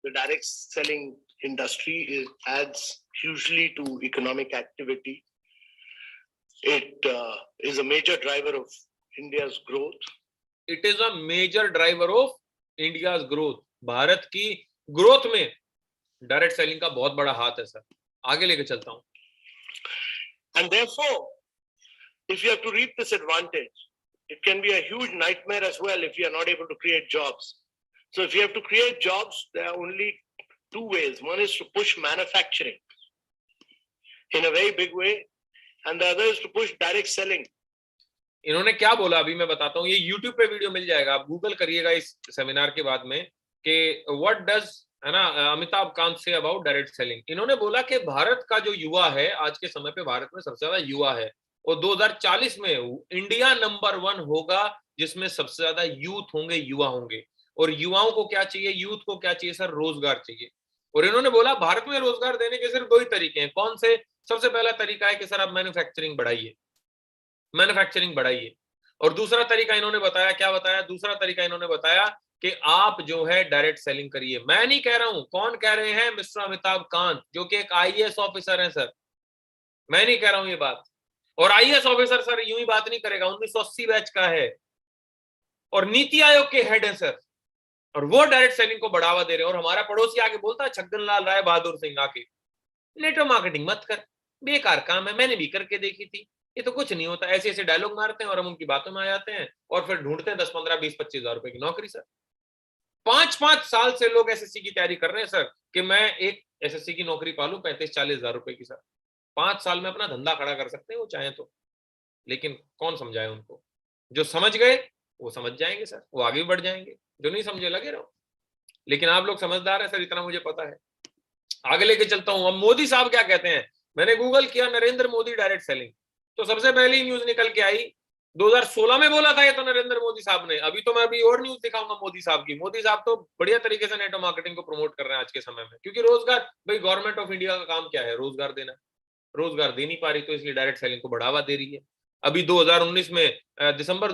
The direct selling industry adds hugely to economic activity. It is a major driver of India's growth. It is a major driver of India's growth. Bharat की ग्रोथ में direct selling का बहुत बड़ा हाथ है सर। आगे लेके चलता हूं। And therefore, if you have to reap this advantage, it can be a huge nightmare as well if you are not able to create jobs. So if you have to create jobs, there are only two ways. One is to push manufacturing in a very big way, and the other is to push direct selling. इन्होंने क्या बोला अभी मैं बताता हूँ। ये YouTube पे video मिल जाएगा, आप गूगल करिएगा इस सेमिनार के बाद में कि व्हाट डज, है ना, Amitabh Kant say about direct selling. इन्होंने बोला कि भारत का जो युवा है आज के समय पे, भारत में सबसे ज्यादा युवा है और 2040 में इंडिया नंबर 1 होगा जिसमें सबसे ज्यादा यूथ होंगे, युवा होंगे। और युवाओं को क्या चाहिए? यूथ को क्या चाहिए सर? रोजगार चाहिए। और इन्होंने बोला भारत में रोजगार देने के सिर्फ 2 ही तरीके हैं। कौन से? सबसे पहला तरीका है कि सर आप मैन्युफैक्चरिंग बढ़ाइए, मैन्युफैक्चरिंग बढ़ाइए। और दूसरा तरीका इन्होंने बताया, क्या बताया? दूसरा तरीका इन्होंने बताया कि आप जो है डायरेक्ट सेलिंग करिए। मैं नहीं कह रहा हूं, कौन कह रहे हैं? मिस्टर अमिताभ कांत, जो कि एक आईएएस ऑफिसर है सर। मैं नहीं कह रहा हूं ये बात। और आईएएस ऑफिसर सर यूं ही बात नहीं करेगा, 1980 बैच का है और नीति आयोग के हेड है सर, और वो डायरेक्ट सेलिंग को बढ़ावा दे रहे हैं। और हमारा पड़ोसी आके बोलता है, छगन लाल राय बहादुर सिंह आके, नेटो मार्केटिंग मत कर, बेकार काम है, मैंने भी करके देखी थी, ये तो कुछ नहीं होता। ऐसे ऐसे डायलॉग मारते हैं और हम उनकी बातों में आ जाते हैं और फिर ढूंढते हैं 10, 15, 20, 25 हजार रुपए की नौकरी सर। 5-5 साल से लोग एसएससी की तैयारी कर रहे हैं सर कि मैं एक एसएससी की नौकरी पालू 35-40 हजार रुपए की सर। 5 साल में अपना धंधा खड़ा कर सकते हैं वो चाहे तो, लेकिन कौन समझाए उनको? जो समझ गए वो समझ जाएंगे सर, वो आगे भी बढ़ जाएंगे। जो नहीं समझे लगे रहो। लेकिन आप लोग समझदार है सर, इतना मुझे पता है। आगे लेके चलता हूं। अब मोदी साहब क्या कहते हैं? मैंने गूगल किया नरेंद्र मोदी डायरेक्ट सेलिंग, तो सबसे पहली न्यूज निकल के आई 2016 में बोला था ये तो नरेंद्र मोदी साहब ने। अभी तो मैं अभी और न्यूज दिखाऊंगा मोदी साहब की। मोदी साहब तो बढ़िया तरीके से नेटो मार्केटिंग को प्रमोट कर रहे हैं आज के समय में, क्योंकि रोजगार, भाई गवर्नमेंट ऑफ इंडिया का काम क्या है? रोजगार देना। रोजगार दे नहीं पा रही तो इसलिए डायरेक्ट सेलिंग को बढ़ावा दे रही है। अभी 2019 में दिसंबर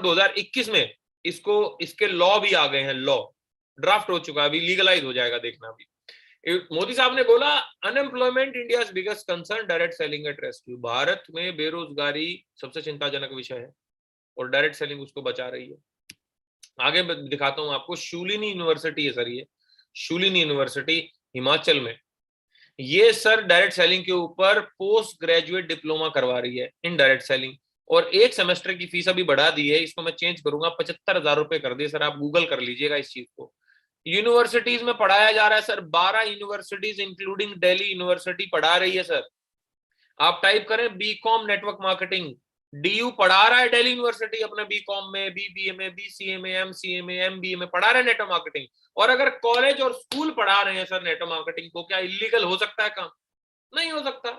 2021 में इसके लॉ भी आ गए हैं, लॉ ड्राफ्ट हो चुका है, अभी लीगलाइज हो जाएगा, देखना अभी। मोदी साहब ने बोला unemployment India's biggest concern, direct selling at rescue. Bharat में बेरोजगारी सबसे चिंताजनक विषय है और डायरेक्ट सेलिंग उसको बचा रही है। आगे दिखाता हूं आपको। शूलिनी यूनिवर्सिटी है सर, ये शूलिनी यूनिवर्सिटी हिमाचल में, ये सर डायरेक्ट सेलिंग के ऊपर पोस्ट ग्रेजुएट डिप्लोमा करवा रही है इन डायरेक्ट सेलिंग। और एक सेमेस्टर की फीस अभी बढ़ा दी है, इसको मैं चेंज करूंगा, 75,000 रुपए कर दिए सर। आप गूगल कर लीजिएगा इस चीज को। यूनिवर्सिटीज में पढ़ाया जा रहा है sir, 12 universities including Delhi university पढ़ा रही है सर। आप टाइप करें बीकॉम नेटवर्क मार्केटिंग, डीयू पढ़ा रहा है दिल्ली यूनिवर्सिटी अपने बीकॉम में, बीबीए में, बीसीए में, एमसीए में, एमबीए में पढ़ा रहे हैं नेटवर्क मार्केटिंग। और अगर कॉलेज और स्कूल पढ़ा रहे हैं सर नेटवर्क मार्केटिंग को, क्या इलीगल हो सकता है काम? नहीं हो सकता।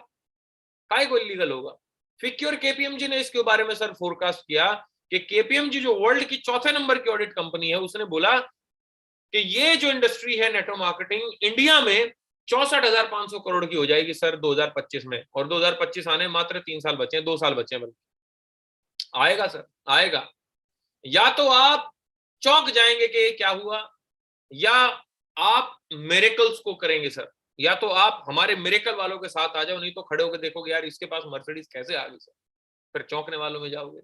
काहे को इलीगल होगा? फिक्की और केपीएमजी ने इसके बारे में सर फोरकास्ट किया कि केपीएमजी जो वर्ल्ड की 4थे नंबर की ऑडिट कंपनी है, उसने बोला कि ये जो इंडस्ट्री है नेटवर्क मार्केटिंग, इंडिया में 64,500 करोड़ की हो जाएगी सर 2025 में, और 2025 आने मात्र 3 साल बचे हैं, 2 साल बचे हैं बल्कि। आएगा सर, आएगा। या तो आप चौंक जाएंगे कि ये क्या हुआ, या आप मिरेकल्स को करेंगे सर। या तो आप हमारे मिरेकल वालों के साथ आ जाओ, नहीं तो खड़े होकर देखोगे यार इसके पास मर्सिडीज कैसे आ गई सर, फिर चौंकने वालों में जाओगे।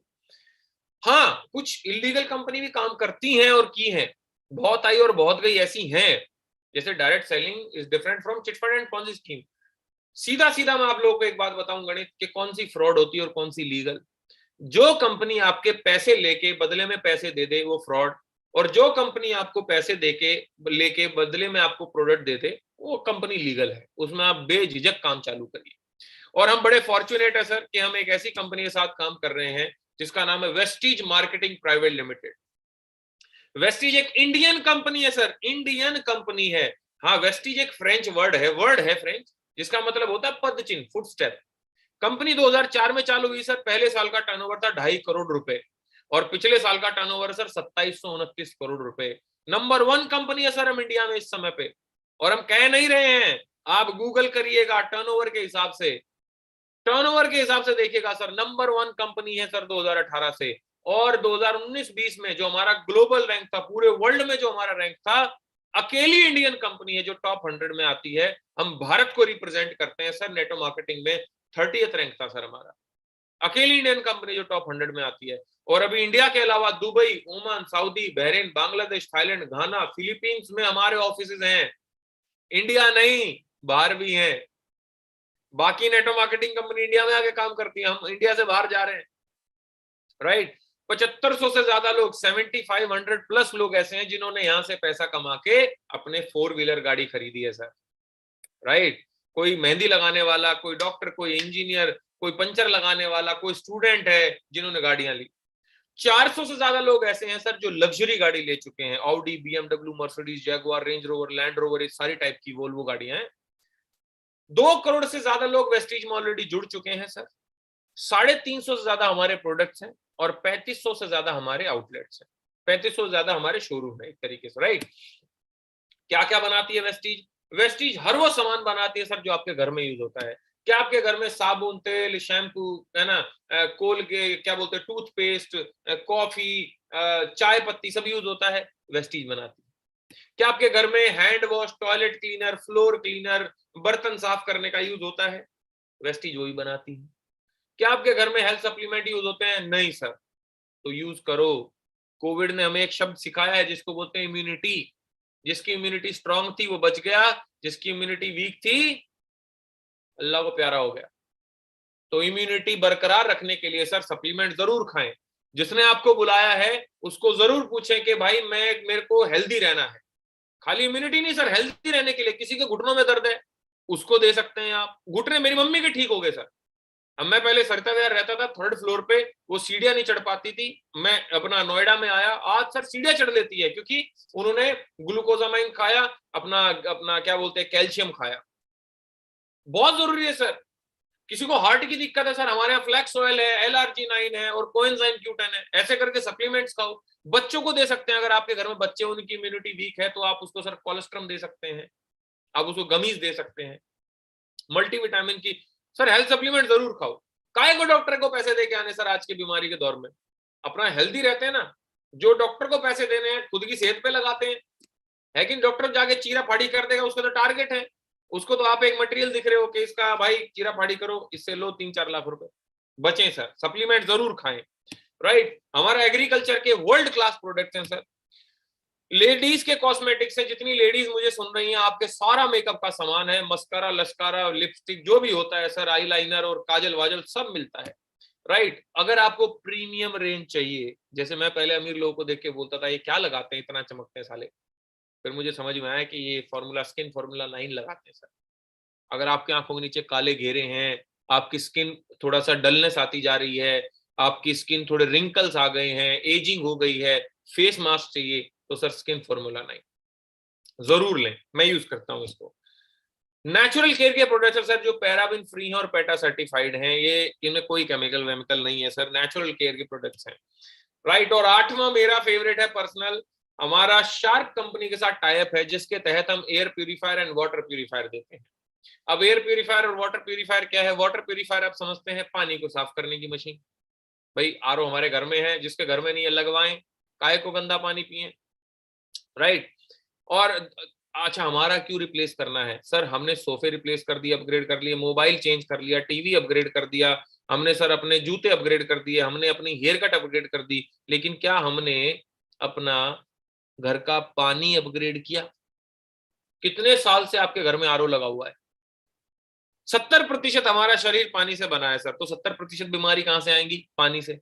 हाँ, कुछ इलीगल कंपनी भी काम करती हैं और की हैं, बहुत आई और बहुत गई ऐसी हैं। जैसे direct selling is different from chit fund and Ponzi scheme. सीधा सीधा मैं आप लोगों को एक बात बताऊं गणित कि कौन सी फ्रॉड होती है और कौन सी लीगल। जो कंपनी आपके पैसे लेके बदले में पैसे दे दे वो फ्रॉड, और जो कंपनी आपको पैसे देके लेके बदले में आपको प्रोडक्ट दे दे वो कंपनी लीगल है, उसमें आप बेझिझक काम चालू करिए। और हम बड़े फॉर्चुनेट है सर कि हम एक ऐसी कंपनी के साथ काम कर रहे हैं जिसका नाम है Vestige marketing private limited. Vestige एक इंडियन कंपनी है सर, इंडियन कंपनी है। हाँ, वेस्टीज एक फ्रेंच वर्ड है फ्रेंच, जिसका मतलब होता है पद चिन्ह, फुटस्टेप। कंपनी 2004 में चालू हुई सर, पहले साल का टर्नओवर था 2.5 करोड़ रुपए, और पिछले साल का टर्नओवर सर 2729 करोड़ रुपए। नंबर 1 कंपनी है सर हम इंडिया में इस समय पे, और हम कह नहीं रहे हैं, आप गूगल करिएगा टर्नओवर के हिसाब से, टर्नओवर के हिसाब से देखिएगा सर, नंबर 1 कंपनी है सर 2018 से। और 2019-20 में जो हमारा ग्लोबल रैंक था, पूरे वर्ल्ड में जो हमारा रैंक था, अकेली इंडियन कंपनी है जो टॉप 100 में आती है। हम भारत को रिप्रेजेंट करते हैं सर, नेटो मार्केटिंग में 30th रैंक था सर हमारा, अकेली इंडियन कंपनी जो टॉप 100 में आती है। और अभी इंडिया के अलावा Dubai, Oman, Saudi, Bahrain, Bangladesh, Thailand, Ghana, Philippines में हमारे ऑफिसेज हैं। इंडिया नहीं, बाहर भी हैं। बाकी नेटो मार्केटिंग कंपनी इंडिया में आके काम करती है, हम इंडिया से बाहर जा रहे हैं, राइट। 7500 से ज्यादा लोग, 7500 प्लस लोग ऐसे हैं जिन्होंने यहां से पैसा कमा के अपने 4 व्हीलर गाड़ी खरीदी है सर, राइट। कोई मेहंदी लगाने वाला, कोई डॉक्टर, कोई इंजीनियर, कोई पंचर लगाने वाला, कोई स्टूडेंट है जिन्होंने गाड़ियां ली। 400 से ज्यादा लोग ऐसे हैं सर जो लग्जरी गाड़ी ले चुके हैं, Audi, BMW, Mercedes, Jaguar, range rover, land rover, इस सारी टाइप की वोल्वो गाड़ियां हैं। 2 करोड़ से ज्यादा लोग वेस्टीज में ऑलरेडी जुड़ चुके हैं सर। 350 से ज्यादा हमारे प्रोडक्ट्स हैं, और 3500 से ज्यादा हमारे आउटलेट्स हैं, 3500 से ज्यादा हमारे शोरूम है एक तरीके से, राइट। क्या क्या बनाती है वेस्टीज? वेस्टीज हर वो सामान बनाती है सर जो आपके घर में यूज होता है। क्या आपके घर में साबुन, तेल, शैम्पू, है ना, कोलगेट, क्या बोलते हैं, टूथपेस्ट, कॉफी, चाय पत्ती, सब यूज होता है, वेस्टीज बनाती है। क्या आपके घर में hand wash, toilet cleaner, floor cleaner, बर्तन साफ करने का यूज होता है? वेस्टीज वही बनाती है। क्या आपके घर में हेल्थ सप्लीमेंट यूज होते हैं? नहीं सर, तो यूज करो। कोविड ने हमें एक शब्द सिखाया है जिसको बोलते हैं इम्यूनिटी। जिसकी इम्यूनिटी स्ट्रांग थी वो बच गया, जिसकी इम्यूनिटी वीक थी अल्लाह को प्यारा हो गया। तो इम्यूनिटी बरकरार रखने के लिए सर सप्लीमेंट जरूर खाएं। जिसने आपको बुलाया है उसको जरूर पूछें कि भाई मेरे को हेल्दी रहना है। खाली इम्यूनिटी नहीं सर, हेल्दी रहने के लिए, किसी के घुटनों में दर्द है उसको दे सकते हैं आप। घुटने मेरी मम्मी के ठीक हो गए सर। अब मैं पहले सरिता विहार रहता था, 3rd फ्लोर पे, वो सीढ़ियां नहीं चढ़ पाती थी। मैं अपना नोएडा में आया, आज सर सीढ़ियां चढ़ लेती है, क्योंकि उन्होंने ग्लूकोजामाइन खाया, अपना क्या बोलते हैं, कैल्शियम खाया। बहुत जरूरी है सर। किसी को हार्ट की दिक्कत है सर, हमारे यहाँ फ्लैक्स ऑयल है, LRG9 है और कोएंजाइम Q10 है, ऐसे करके सप्लीमेंट्स खाओ। बच्चों को दे सकते हैं, अगर आपके घर में बच्चे, उनकी इम्यूनिटी वीक है तो आप उसको सर कोलेस्ट्रम दे सकते हैं, आप उसको गमीज दे सकते हैं, मल्टीविटामिन की। सर हेल्थ सप्लीमेंट जरूर खाओ। काहे को डॉक्टर को पैसे दे के आने सर आज की बीमारी के दौर में? अपना हेल्दी रहते हैं ना। जो डॉक्टर को पैसे देने हैं खुद की सेहत पे लगाते हैं, है कि डॉक्टर जाके चीरा फाड़ी कर देगा, उसका तो टारगेट है। उसको तो आप एक मटेरियल दिख रहे हो कि इसका भाई चीरा फाड़ी करो, इससे लो 3-4 लाख रुपए। बचें सर, सप्लीमेंट जरूर खाएं, राइट। हमारा एग्रीकल्चर के वर्ल्ड क्लास प्रोडक्ट हैं सर। लेडीज के कॉस्मेटिक्स है, जितनी लेडीज मुझे सुन रही हैं, आपके सारा मेकअप का सामान है, मस्कारा, लश्कारा, लिपस्टिक, जो भी होता है सर, आई लाइनर और काजल वाजल सब मिलता है, राइट। अगर आपको प्रीमियम रेंज चाहिए, जैसे मैं पहले अमीर लोगों को देख के बोलता था ये क्या लगाते हैं, इतना चमकते हैं साले, फिर मुझे समझ में आया कि ये फॉर्मूला स्किन फॉर्मूला 9 लगाते हैं सर। अगर आपके आंखों के नीचे काले घेरे हैं, आपकी स्किन थोड़ा सा डलनेस आती जा रही है, आपकी स्किन थोड़े रिंकल्स आ गए हैं, एजिंग हो गई है, फेस मास्क चाहिए, तो सर स्किन फॉर्मूला 9 जरूर लें। मैं यूज करता हूं इसको। नेचुरल केयर के प्रोडक्ट सर जो पैराबिन फ्री हैं और पेटा सर्टिफाइड हैं, ये इनमें कोई केमिकल वेमिकल नहीं है सर, नेचुरल केयर के प्रोडक्ट्स हैं, राइट। और 8वां मेरा फेवरेट है पर्सनल, हमारा शार्क कंपनी के साथ टाई अप है, जिसके तहत हम air purifier and water purifier देते हैं। अब एयर प्यूरिफायर और वाटर प्यूरिफायर क्या है? वाटर प्यूरिफायर आप समझते हैं पानी को साफ करने की मशीन। भाई आरओ हमारे घर में है, जिसके घर में नहीं है लगवाएं, काहे को गंदा पानी पिए, राइट। और अच्छा, हमारा क्यों रिप्लेस करना है सर? हमने सोफे रिप्लेस कर दिए, अपग्रेड कर लिए, मोबाइल चेंज कर लिया, टीवी अपग्रेड कर दिया, हमने सर अपने जूते अपग्रेड कर दिए, हमने अपनी हेयर कट अपग्रेड कर दी, लेकिन क्या हमने अपना घर का पानी अपग्रेड किया? कितने साल से आपके घर में आरओ लगा हुआ है? 70% हमारा शरीर पानी से बना है सर, तो 70% बीमारी कहां से आएंगी? पानी से।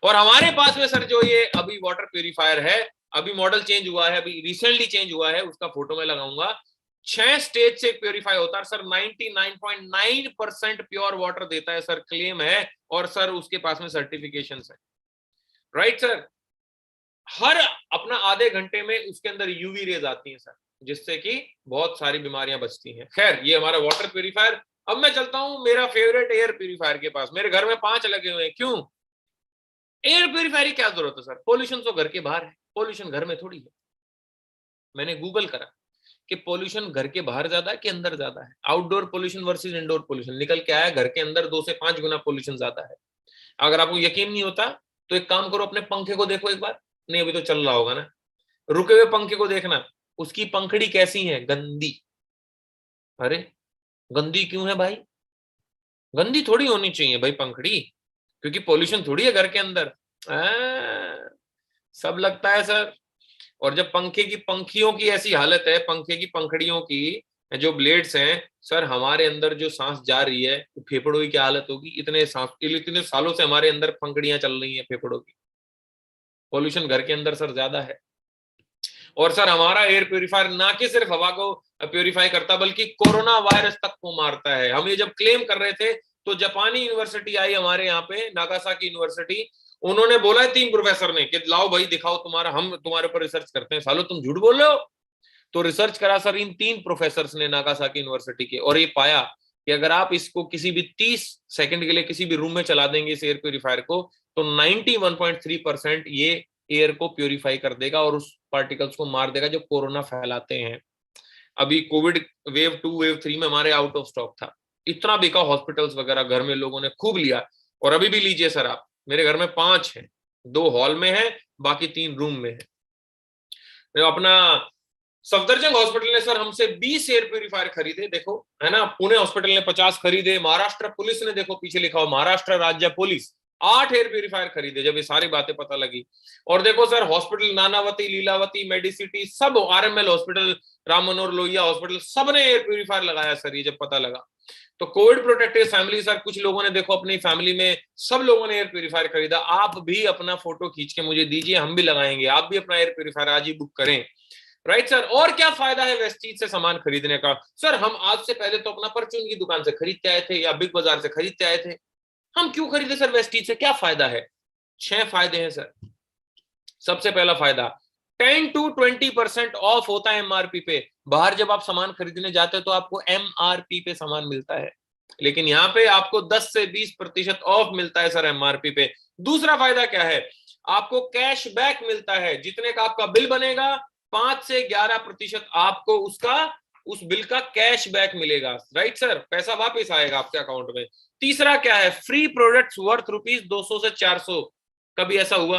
और हमारे पास में सर जो ये अभी वाटर प्यूरिफायर है, अभी मॉडल चेंज हुआ है, अभी रिसेंटली चेंज हुआ है, उसका फोटो मैं लगाऊंगा। 6 स्टेज से प्यूरिफाई होता है सर, 99.9% प्योर वाटर देता है सर, क्लेम है, और सर उसके पास में सर्टिफिकेशन है, राइट सर। हर अपना आधे घंटे में उसके अंदर यूवी रेज आती हैं सर, जिससे कि बहुत सारी बीमारियां बचती हैं। खैर, ये हमारा वाटर प्यूरिफायर। अब मैं चलता हूं मेरा फेवरेट एयर प्यूरिफायर के पास। मेरे घर में 5 लगे हुए हैं। क्यों? एयर प्यूरिफायर की क्या जरूरत है सर? पोल्यूशन तो घर के बाहर है, पोल्यूशन घर में थोड़ी है। मैंने गूगल करा कि पोल्यूशन घर के बाहर ज्यादा है कि अंदर ज्यादा है। Outdoor pollution versus indoor pollution निकल के आया, घर के अंदर 2 से 5 गुना पोल्यूशन ज्यादा है। अगर आपको यकीन नहीं होता तो एक काम करो, अपने पंखे को देखो एक बार। नहीं, अभी तो चल रहा होगा ना। रुके हुए पंखे को देखना, उसकी पंखड़ी कैसी है? गंदी। अरे गंदी क्यों है भाई? गंदी थोड़ी होनी चाहिए भाई पंखड़ी, क्योंकि पोल्यूशन थोड़ी है घर के अंदर। सब लगता है सर। और जब पंखे की पंखियों की ऐसी हालत है, पंखे की पंखड़ियों की जो ब्लेड्स हैं सर, हमारे अंदर जो सांस जा रही है, तो फेफड़ों की क्या हालत होगी? इतने सालों से हमारे अंदर पंखड़ियां चल रही हैं फेफड़ों की। पोल्यूशन घर के अंदर सर ज्यादा है। और सर हमारा एयर प्यूरिफायर ना कि सिर्फ हवा को प्यूरिफाई करता, बल्कि कोरोना वायरस तक को मारता है। हम ये जब क्लेम कर रहे थे तो जापानी यूनिवर्सिटी आई हमारे यहाँ पे, नागासाकी यूनिवर्सिटी, उन्होंने बोला है 3 प्रोफेसर ने कि लाओ भाई दिखाओ तुम्हारा, हम तुम्हारे ऊपर रिसर्च करते हैं। सालो तुम झूठ बोल रहे हो। तो रिसर्च करा सर इन 3 प्रोफेसर ने नागासाकी यूनिवर्सिटी के, और ये पाया कि अगर आप इसको किसी भी 30 सेकंड के लिए किसी भी रूम में चला देंगे इस एयर प्यूरिफायर को, तो 91.3% ये एयर को प्यूरिफाई कर देगा और उस पार्टिकल्स को मार देगा जो कोरोना फैलाते हैं। अभी कोविड वेव 2 वेव 3 में हमारे आउट ऑफ स्टॉक था, इतना बिका, हॉस्पिटल्स वगैरह घर में लोगों ने खूब लिया। और अभी भी लीजिए सर आप, मेरे घर में 5 है, 2 हॉल में है, बाकी 3 रूम में है। अपना सफदरजंग हॉस्पिटल ने सर हमसे 20 एयर प्यूरिफायर खरीदे, देखो है ना। पुणे हॉस्पिटल ने 50 खरीदे। महाराष्ट्र पुलिस ने, देखो पीछे लिखा हो महाराष्ट्र राज्य पुलिस, 8 एयर प्यूरिफायर खरीदे जब ये सारी बातें पता लगी। और देखो सर हॉस्पिटल नानावती, लीलावती, मेडिसिटी, सब RML hospital, Ram Manohar Lohia hospital, सबने एयर प्यूरिफायर लगाया सर ये जब पता लगा। तो कोविड प्रोटेक्टेड फैमिली सर, कुछ लोगों ने देखो अपनी फैमिली में सब लोगों ने एयर प्यूरिफायर खरीदा। आप भी अपना फोटो खींच के मुझे दीजिए, हम भी लगाएंगे। आप भी अपना एयर प्यूरिफायर आज ही बुक करें, राइट सर। और क्या फायदा है वेस्टीज से सामान खरीदने का? सर हम आज से पहले तो अपना परचून की दुकान से खरीद के आए थे या बिग बाजार से खरीद के आए थे। हम क्यों खरीदे सर वेस्टीज से? क्या फायदा है? 6 फायदे हैं सर। सबसे पहला फायदा, 10 to 20% ऑफ होता है एमआरपी पे। बाहर जब आप सामान खरीदने जाते हो तो आपको एमआरपी पे सामान मिलता है, लेकिन यहाँ पे आपको 10 से 20% ऑफ मिलता है सर एमआरपी पे। दूसरा फायदा क्या है? आपको कैशबैक मिलता है। जितने का आपका बिल बनेगा, 5 से 11% आपको उस बिल का कैशबैक मिलेगा, राइट सर। पैसा वापस आएगा आपके अकाउंट में। तीसरा क्या है? फ्री प्रोडक्ट्स वर्थ ₹200 से 400। कभी ऐसा हुआ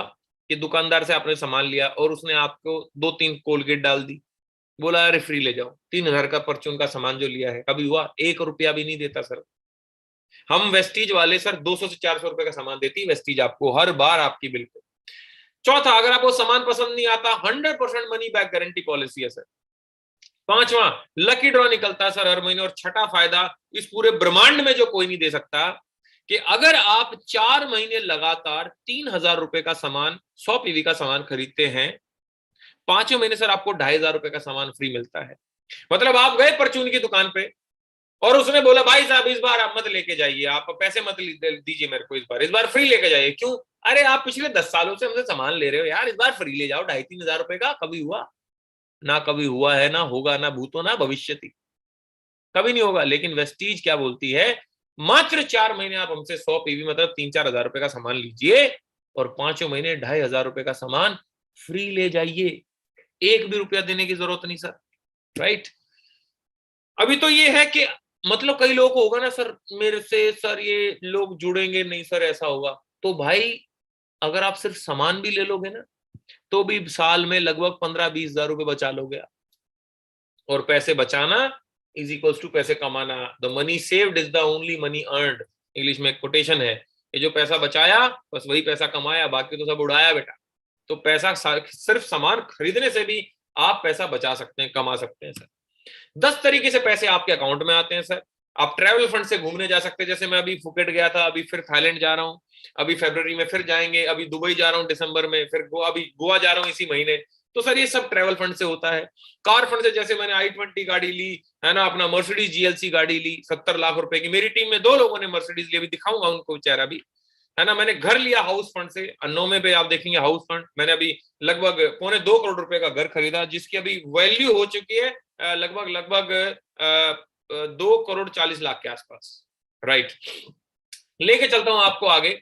कि दुकानदार से आपने सामान लिया और उसने आपको 2-3 कोलगेट डाल दी, बोला अरे फ्री ले जाओ, 3000 का परचून का सामान जो लिया है? कभी हुआ? 1 रुपया भी नहीं देता सर। हम वेस्टीज वाले सर 200 से 400 रुपए का सामान देती वेस्टीज आपको हर बार आपकी बिल पे। चौथा, अगर आपको सामान पसंद नहीं आता, 100% मनी बैक गारंटी पॉलिसी है सर। पांचवा, लकी ड्रॉ निकलता है सर हर महीने। और छठा फायदा, इस पूरे ब्रह्मांड में जो कोई नहीं दे सकता, कि अगर आप 4 महीने लगातार 3000 रुपए का सामान, 100 पीवी का सामान खरीदते हैं, 5वें महीने सर आपको 2500 रुपए का सामान फ्री मिलता है। मतलब आप गए परचून की दुकान पे और उसने बोला भाई साहब इस बार आप मत लेके जाइए, आप पैसे मत दीजिए मेरे को, इस बार फ्री लेके जाइए। क्यों? अरे आप पिछले 10 सालों से हमसे सामान ले रहे हो यार, इस बार फ्री ले जाओ 2500-3000 रुपए का। कभी हुआ? ना कभी हुआ है, ना होगा, ना भूतो ना भविष्यति, कभी नहीं होगा। लेकिन वेस्टीज क्या बोलती है? मात्र 4 महीने आप हमसे 100 पीवी मतलब 3-4 हजार रुपए का सामान लीजिए और 5वें महीने 2500 रुपए का सामान फ्री ले जाइए। एक भी रुपया देने की जरूरत नहीं सर, राइट। अभी तो ये है कि मतलब कई लोगों को होगा ना सर, मेरे से सर ये लोग जुड़ेंगे नहीं सर, ऐसा होगा। तो भाई अगर आप सिर्फ सामान भी ले लोगे ना तो भी साल में लगभग 15-20 हजार रुपए बचा लोगे आप। और पैसे बचाना इज इक्वल्स टू पैसे कमाना। The money saved is the only money earned. English में एक कोटेशन है, ये जो पैसा बचाया बस वही पैसा कमाया, बाकी तो सब उड़ाया बेटा। तो पैसा सिर्फ सामान खरीदने से भी आप पैसा बचा सकते हैं, कमा सकते हैं सर। 10 तरीके से पैसे आपके अकाउंट में आते हैं सर। आप ट्रैवल फंड से घूमने जा सकते हैं, जैसे मैं अभी फुकेट गया था, अभी फिर थाईलैंड जा रहा हूँ, अभी फरवरी में फिर जाएंगे, अभी दुबई जा रहा हूँ दिसंबर में, फिर अभी गोवा जा रहा हूँ इसी महीने। तो सर ये सब ट्रैवल फंड से होता है। कार फंड से जैसे मैंने i20 गाड़ी ली है ना, अपना मर्सिडीज GLC गाड़ी ली 70 लाख रुपए की। मेरी टीम में 2 लोगों ने मर्सिडीज ली, अभी दिखाऊंगा उनको चेहरा भी, है ना। मैंने घर लिया हाउस फंड से, 9 पे आप देखेंगे हाउस फंड। मैंने अभी लगभग 2.25 करोड़ रुपए का घर खरीदा, जिसकी अभी वैल्यू हो चुकी है लगभग 2.40 करोड़ के आसपास, राइट। लेके चलता हूं आपको आगे।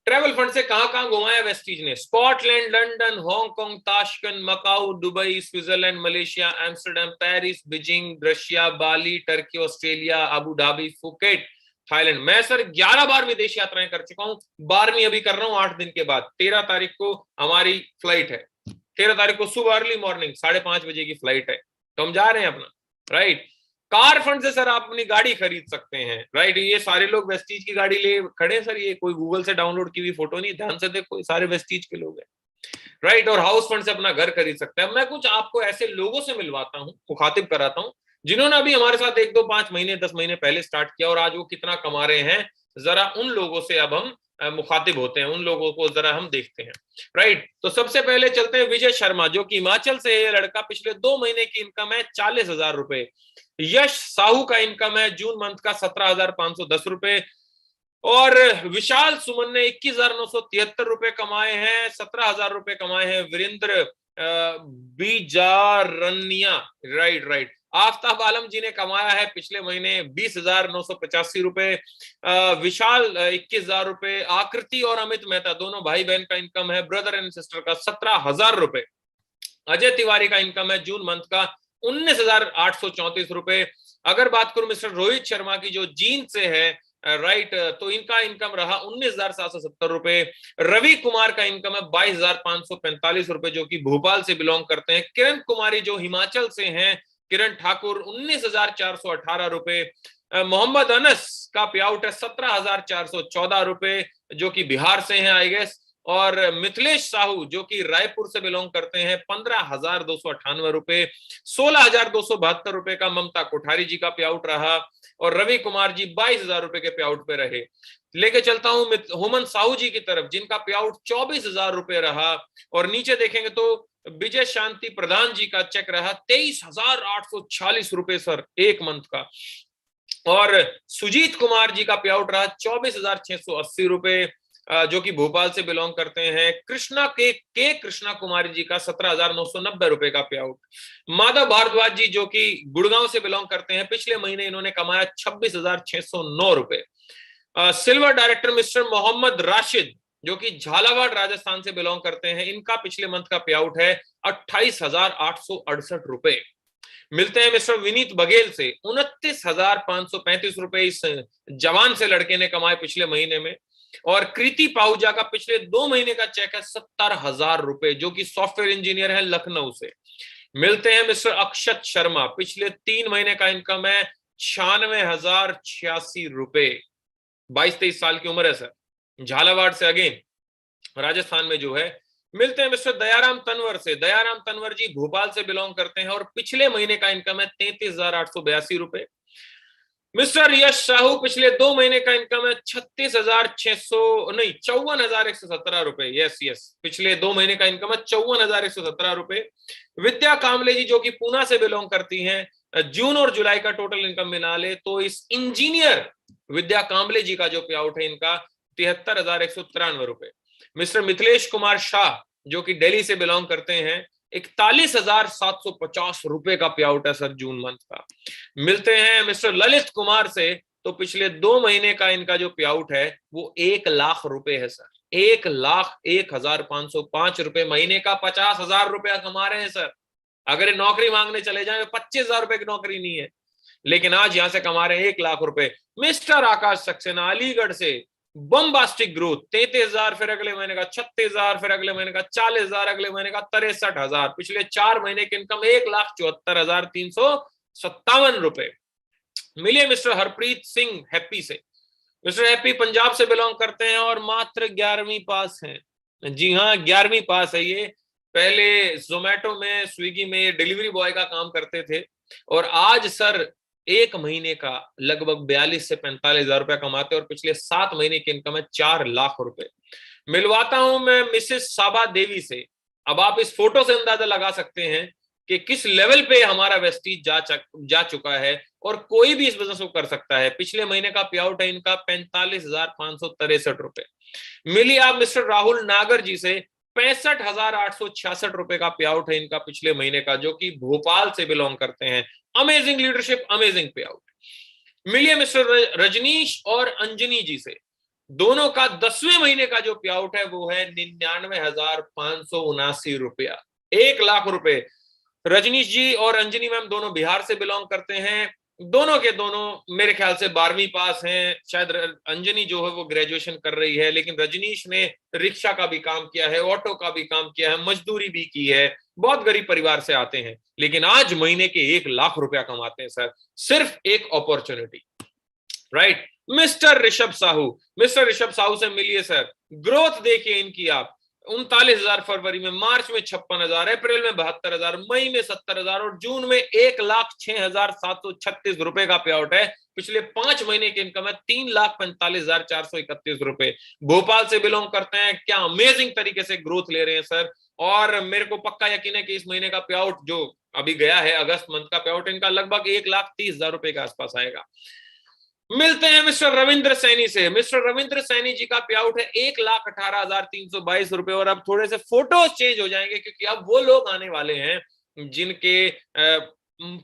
ट्रैवल फंड से कहां कहां घुमाया वेस्टीज ने? Scotland, London, Hong Kong, Tashkent, Macau, Dubai, Switzerland, Malaysia, Amsterdam, Paris, Beijing, Russia, Bali, Turkey, Australia, Abu Dhabi, Phuket, Thailand. मैं सर 11 बार विदेश यात्राएं कर चुका हूं, 12वीं अभी कर रहा हूं 8 दिन के बाद। 13 तारीख को हमारी फ्लाइट है, 13 तारीख को सुबह अर्ली मॉर्निंग 5:30 बजे की फ्लाइट है, तो हम जा रहे हैं अपना, राइट। कार फंड से सर आप अपनी गाड़ी खरीद सकते हैं, राइट। ये सारे लोग वेस्टीज की गाड़ी ले खड़े सर, ये कोई गूगल से डाउनलोड की हुई फोटो नहीं, ध्यान से देखो, सारे वेस्टीज के लोग हैं, राइट। और हाउस फंड से अपना घर खरीद सकते हैं। मैं कुछ आपको ऐसे लोगों से मिलवाता हूँ, मुखातिब कराता हूँ, जिन्होंने अभी हमारे साथ 1, 2, 5 महीने 10 महीने पहले स्टार्ट किया और आज वो कितना कमा रहे हैं। जरा उन लोगों से अब हम मुखातिब होते हैं, उन लोगों को जरा हम देखते हैं, राइट। तो सबसे पहले चलते हैं विजय शर्मा, जो कि हिमाचल से है लड़का। पिछले 2 महीने की इनकम है 40,000 रुपए। यश साहू का इनकम है जून मंथ का 17,510 रुपए। और विशाल सुमन ने 21,973 रुपए कमाए हैं, 17,000 रुपए कमाए हैं। वीरेंद्र बीजारनिया, राइट। आफ्ताब आलम जी ने कमाया है पिछले महीने 20,985 रुपए। विशाल 21,000 रुपए। आकृति और अमित मेहता दोनों भाई बहन का इनकम है, ब्रदर एंड सिस्टर का, 17,000 रुपए। अजय तिवारी का इनकम है जून मंथ का 19,834 रुपए। अगर बात करूं मिस्टर रोहित शर्मा की, जो जींद से है, राइट, तो इनका इनकम रहा 19,770 रुपए। रवि कुमार का इनकम है 22,545 रुपए, जो कि भोपाल से बिलोंग करते हैं। किरण कुमारी जो हिमाचल से हैं, किरण ठाकुर, 19,418 रुपए। मोहम्मद अनस का पे आउट है 17,414 रुपए, जो कि बिहार से हैं आई गेस। और मिथिलेश साहू जो कि रायपुर से बिलोंग करते हैं, 15,298 रुपए। 16,272 रुपए का ममता कोठारी जी का पे आउट रहा। और रवि कुमार जी 22,000 रुपए के पे आउट पे रहे। लेके चलता हूं होमन साहू जी की तरफ, जिनका पे आउट 24,000 रुपए रहा। और नीचे देखेंगे तो विजय शांति प्रधान जी का चेक रहा 23,846 रुपए सर, एक मंथ का। और सुजीत कुमार जी का पे आउट रहा 24,680 रुपए, जो कि भोपाल से बिलोंग करते हैं। कृष्णा कुमारी जी का 17,990 रुपए का पे आउट। माधव भारद्वाज जी जो कि गुड़गांव से बिलोंग करते हैं, पिछले महीने इन्होंने कमाया 26,609 रुपए। Silver director mister Mohammad Rashid जो कि झालावाड़ राजस्थान से बिलोंग करते हैं, इनका पिछले मंथ का पे आउट है 28,868 रुपए। मिलते हैं मिस्टर विनीत बघेल से, 29,535 रुपए इस जवान से लड़के ने कमाए पिछले महीने में। और कृति पाहुजा का पिछले 2 महीने का चेक है 70,000 रुपए, जो कि सॉफ्टवेयर इंजीनियर है लखनऊ से। मिलते हैं मिस्टर अक्षत शर्मा, पिछले 3 महीने का इनकम है 96,086 रुपए। 22-23 साल की उम्र है सर, झालावाड़ से, अगेन राजस्थान में जो है। मिलते हैं मिस्टर दयाराम तनवर से। दयाराम तनवर जी भोपाल से बिलोंग करते हैं और पिछले महीने का इनकम है 33,882 रुपए। मिस्टर यश साहू पिछले 2 महीने का इनकम है 54,117 रुपए। यस, पिछले 2 महीने का इनकम है 54,117 रुपए। विद्या कामले जी जो कि पूना से बिलोंग करती हैं, जून और जुलाई का टोटल इनकम मिला ले तो इस इंजीनियर विद्या कामले जी का जो पे आउट है इनका 73,193 रुपए। मिस्टर मिथिलेश कुमार शाह जो कि दिल्ली से बिलोंग करते हैं, 41,750 रुपए का पे आउट है सर जून मंथ का। मिलते हैं मिस्टर ललित कुमार से, तो पिछले 2 महीने का इनका जो पे आउट है वो 1 लाख रुपए है सर। 1,01,505 रुपए महीने का, 50,000 रुपया कमा रहे हैं सर। अगर ये नौकरी मांगने चले जाए 25,000 रुपए की नौकरी नहीं है, लेकिन आज यहां से कमा रहे हैं 1 लाख रुपए। मिस्टर आकाश सक्सेना अलीगढ़ से बम्बास्टिक ग्रोथ, 33,000, फिर अगले महीने का 36,000, फिर अगले महीने का 40,000, अगले महीने का 63,000, पिछले 4 महीने की इनकम 1,74,357 रुपए। मिलिए मिस्टर हरप्रीत सिंह हैप्पी से। मिस्टर हैप्पी पंजाब से बिलोंग करते हैं और मात्र 11वीं पास हैं। जी हाँ, 11वीं पास है ये। पहले जोमेटो में, स्विगी में डिलीवरी बॉय का काम करते थे और आज सर 1 महीने का लगभग 42 से 45,000 रुपया कमाते हैं और पिछले 7 महीने की इनकम है 4 लाख रुपए। मिलवाता हूं मैं मिसेस साबा देवी से। अब आप इस फोटो से अंदाजा लगा सकते हैं कि किस लेवल पे हमारा वेस्टीज जा चुका है और कोई भी इस बिजनेस को कर सकता है। पिछले महीने का पे आउट है इनका 45,563 रुपए। मिली आप मिस्टर राहुल नागर जी से, 65,866 रुपए का पे आउट है इनका पिछले महीने का, जो कि भोपाल से बिलोंग करते हैं। अमेजिंग लीडरशिप, अमेजिंग पे आउट। मिलिए मिस्टर रजनीश और अंजनी जी से। दोनों का 10वें महीने का जो पे आउट है वो है 99,579 रुपया, 1 लाख रुपए। रजनीश जी और अंजनी मैम दोनों बिहार से बिलोंग करते हैं। दोनों के दोनों मेरे ख्याल से 12वीं पास हैं। शायद अंजनी जो है वो ग्रेजुएशन कर रही है, लेकिन रजनीश ने रिक्शा का भी काम किया है, ऑटो का भी काम किया है, मजदूरी भी की है। बहुत गरीब परिवार से आते हैं, लेकिन आज महीने के 1 लाख रुपया कमाते हैं सर, सिर्फ एक opportunity. Right. Mister Rishabh Sahu, mister Rishabh Sahu से मिलिए सर। ग्रोथ देखिए इनकी आप, 39,000 फरवरी में, मार्च में 56,000, अप्रैल में 72,000, मई में 70,000 और जून में 1,06,736 रुपए का पे आउट है। पिछले 5 महीने की इनकम है 3,45,431 रुपए। भोपाल से बिलोंग करते हैं। क्या अमेजिंग तरीके से ग्रोथ ले रहे हैं सर, और मेरे को पक्का यकीन है कि इस महीने का पे आउट जो अभी गया है, अगस्त मंथ का पे आउट इनका लगभग 1,30,000 रुपए के आसपास आएगा। मिलते हैं मिस्टर रविंद्र सैनी से। मिस्टर रविंद्र सैनी जी का पे आउट है 1,18,322 रुपए। और अब थोड़े से फोटोज चेंज हो जाएंगे, क्योंकि अब वो लोग आने वाले हैं जिनके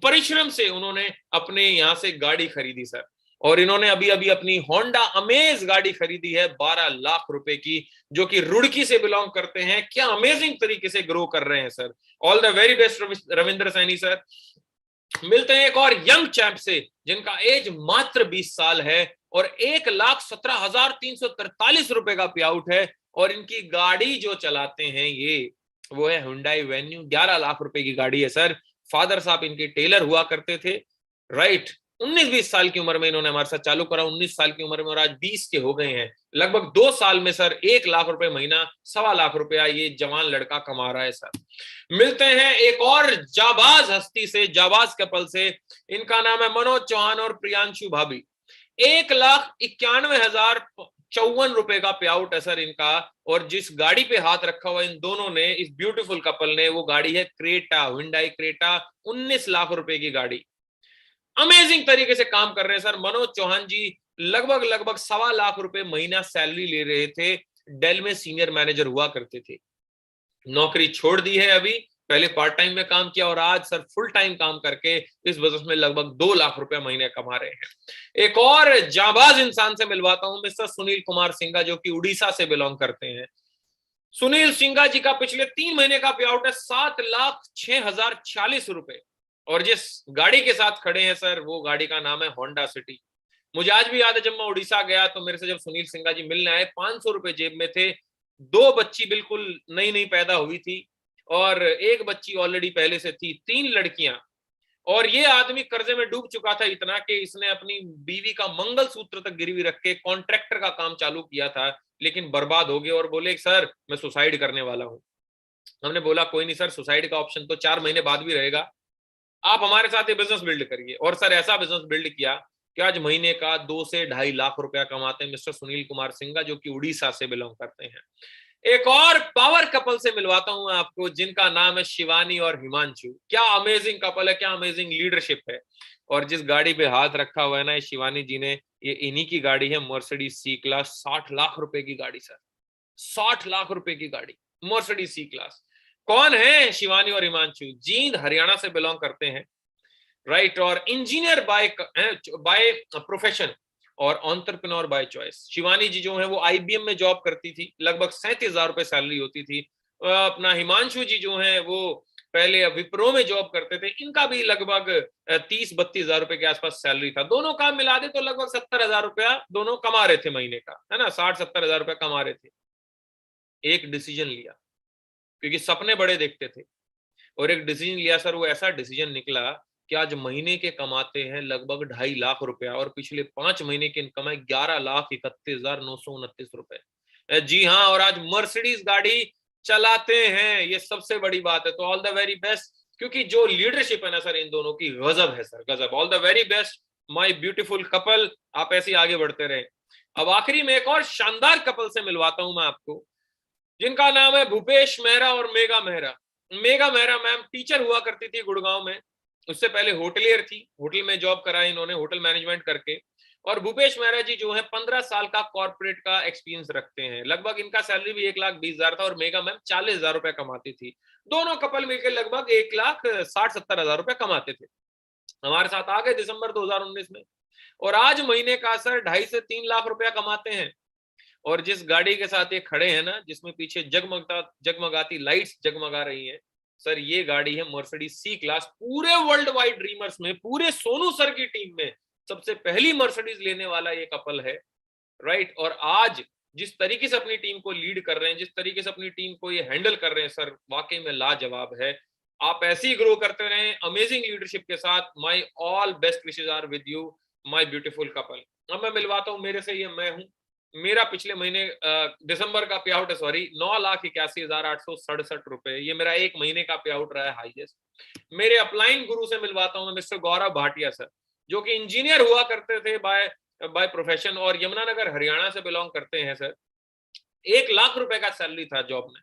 परिश्रम से उन्होंने अपने यहां से गाड़ी खरीदी सर, और इन्होंने अभी अभी अपनी होंडा अमेज गाड़ी खरीदी है 12 लाख रुपए की, जो कि रुड़की से बिलोंग करते हैं। क्या अमेजिंग तरीके से ग्रो कर रहे हैं sir. All the very best Ravindra Saini sir. मिलते हैं एक और यंग चैंप से, जिनका एज मात्र 20 साल है और 1,17,343 रुपए का पे आउट है, और इनकी गाड़ी जो चलाते हैं वो है हुंडई वेन्यू, 11 लाख रुपए की गाड़ी है सर। फादर साहब इनके टेलर हुआ करते थे। राइट। 19-20 साल की उम्र में इन्होंने हमारे साथ चालू करा, 19 साल की उम्र में, और आज 20 के हो गए हैं। लगभग 2 साल में सर 1 लाख रुपए महीना, 1.25 लाख रुपया ये जवान लड़का कमा रहा है सर। मिलते हैं एक और जाबाज हस्ती से, जाबाज कपल से। इनका नाम है मनोज चौहान और प्रियांशु भाभी। 1,91,054 रुपए का पे आउट है सर इनका, और जिस गाड़ी पे हाथ रखा हुआ इन दोनों ने, इस ब्यूटीफुल कपल ने, वो गाड़ी है क्रेटा, हुंडई क्रेटा, 19 लाख रुपए की गाड़ी। अमेजिंग तरीके से काम कर रहे हैं सर। मनोज चौहान जी लगभग 1.25 लाख रुपए महीना सैलरी ले रहे थे, डेल में सीनियर मैनेजर हुआ करते थे। नौकरी छोड़ दी है अभी, पहले पार्ट टाइम में काम किया और आज सर फुल टाइम काम करके इस बिजनेस में लगभग 2 लाख रुपए महीने कमा रहे हैं। एक और जाबाज इंसान से मिलवाता हूं, मिस्टर सुनील कुमार सिंघा, जो कि उड़ीसा से बिलोंग करते हैं। सुनील सिंघा जी का पिछले 3 महीने का पे आउट है 7,06,040 रुपए, और जिस गाड़ी के साथ खड़े हैं सर, वो गाड़ी का नाम है होंडा सिटी। मुझे आज भी याद है, जब मैं उड़ीसा गया तो मेरे से जब सुनील सिंघा जी मिलने आए, 500 रुपए जेब में थे। 2 बच्ची बिल्कुल नई नई पैदा हुई थी और 1 बच्ची ऑलरेडी पहले से थी, 3 लड़कियां, और ये आदमी कर्जे में डूब चुका था इतना कि इसने अपनी बीवी का मंगलसूत्र तक गिरवी रख के कॉन्ट्रैक्टर का काम चालू किया था, लेकिन बर्बाद हो गया और बोले सर मैं सुसाइड करने वाला हूं। हमने बोला कोई नहीं सर, सुसाइड का ऑप्शन तो 4 महीने बाद भी रहेगा, आप हमारे साथ ये बिजनेस बिल्ड करिए। और सर ऐसा बिजनेस बिल्ड किया कि आज महीने का 2 से 2.5 लाख रुपया कमाते हैं मिस्टर सुनील कुमार सिंघा, जो कि उड़ीसा से बिलोंग करते हैं। एक और पावर कपल से मिलवाता हूं आपको, जिनका नाम है शिवानी और हिमांशु। क्या अमेजिंग कपल है, क्या अमेजिंग लीडरशिप है। और जिस गाड़ी पे हाथ रखा हुआ है ना शिवानी जी ने, ये इन्हीं की गाड़ी है, मर्सिडीज सी क्लास, 60 लाख रुपए की गाड़ी सर, 60 लाख रुपए की गाड़ी, मर्सिडीज सी क्लास। कौन है शिवानी और हिमांशु? जींद हरियाणा से बिलोंग करते हैं। राइट। और इंजीनियर बाय प्रोफेशन और एंटरप्रेन्योर बाय चॉइस। शिवानी जी जो है वो IBM में जॉब करती थी, लगभग 37,000 रुपए सैलरी होती थी। अपना हिमांशु जी जो है वो पहले विप्रो में जॉब करते थे, इनका भी लगभग 30-32 हजार रुपए के आसपास सैलरी था। दोनों काम मिला दे तो लगभग 70 हजार रुपया दोनों कमा रहे थे महीने का, है ना, 60-70 हजार रुपया कमा रहे थे। एक डिसीजन लिया, क्योंकि सपने बड़े देखते थे, और एक डिसीजन लिया सर। वो ऐसा डिसीजन निकला कि आज महीने के कमाते हैं लगभग 2.5 लाख रुपया, और पिछले 5 महीने की इनकम है 11,31,929 रुपए। जी हाँ, और आज मर्सिडीज गाड़ी चलाते हैं, ये सबसे बड़ी बात है। तो ऑल द वेरी बेस्ट, क्योंकि जो लीडरशिप है ना सर इन दोनों की, गजब है सर, गजब। All the very best my beautiful couple, आप ऐसे ही आगे बढ़ते रहे। अब आखिरी में एक और शानदार कपल से मिलवाता हूं मैं आपको, जिनका नाम है भूपेश मेहरा और mega Mehra. Mega Mehra ma'am teacher हुआ करती थी गुड़गांव में, उससे पहले होटलियर थी, होटल में जॉब करा इन्होंने, होटल मैनेजमेंट करके। और भूपेश मेहरा जी जो है 15 साल का कॉर्पोरेट का एक्सपीरियंस रखते हैं। लगभग इनका सैलरी भी 1,20,000 था, और मेगा मैम 40,000 रुपए कमाती थी। दोनों कपल मिलकर लगभग 1,60,70,000 रुपए कमाते थे। हमारे साथ आ गए दिसंबर 2019 में, और आज महीने का सर 2.5 से 3 लाख रुपया कमाते हैं। और जिस गाड़ी के साथ ये खड़े हैं ना, जिसमें पीछे जगमगाती लाइट्स जगमगा रही हैं सर, ये गाड़ी है मर्सिडीज सी क्लास। पूरे वर्ल्ड वाइड ड्रीमर्स में, पूरे सोनू सर की टीम में सबसे पहली मर्सिडीज लेने वाला ये कपल है, राइट। और आज जिस तरीके से अपनी टीम को लीड कर रहे हैं, जिस तरीके से अपनी टीम को ये हैंडल कर रहे हैं सर, वाकई में लाजवाब है। आप ऐसे ही ग्रो करते रहें अमेजिंग लीडरशिप के साथ। My all best wishes are with you my beautiful couple. अब मैं मिलवाता हूं मेरे से, ये मैं हूं। मेरा पिछले महीने दिसंबर का पे आउट है, सॉरी, 9,81,867 रुपए, ये मेरा एक महीने का पे आउट रहा है हाईएस्ट। मेरे अपलाइन गुरु से मिलवाता हूं मैं, मिस्टर गौरव भाटिया सर, जो कि इंजीनियर हुआ करते थे बाय प्रोफेशन, और यमुनानगर हरियाणा से बिलोंग करते हैं सर। 1 लाख रुपए का सैलरी था जॉब में,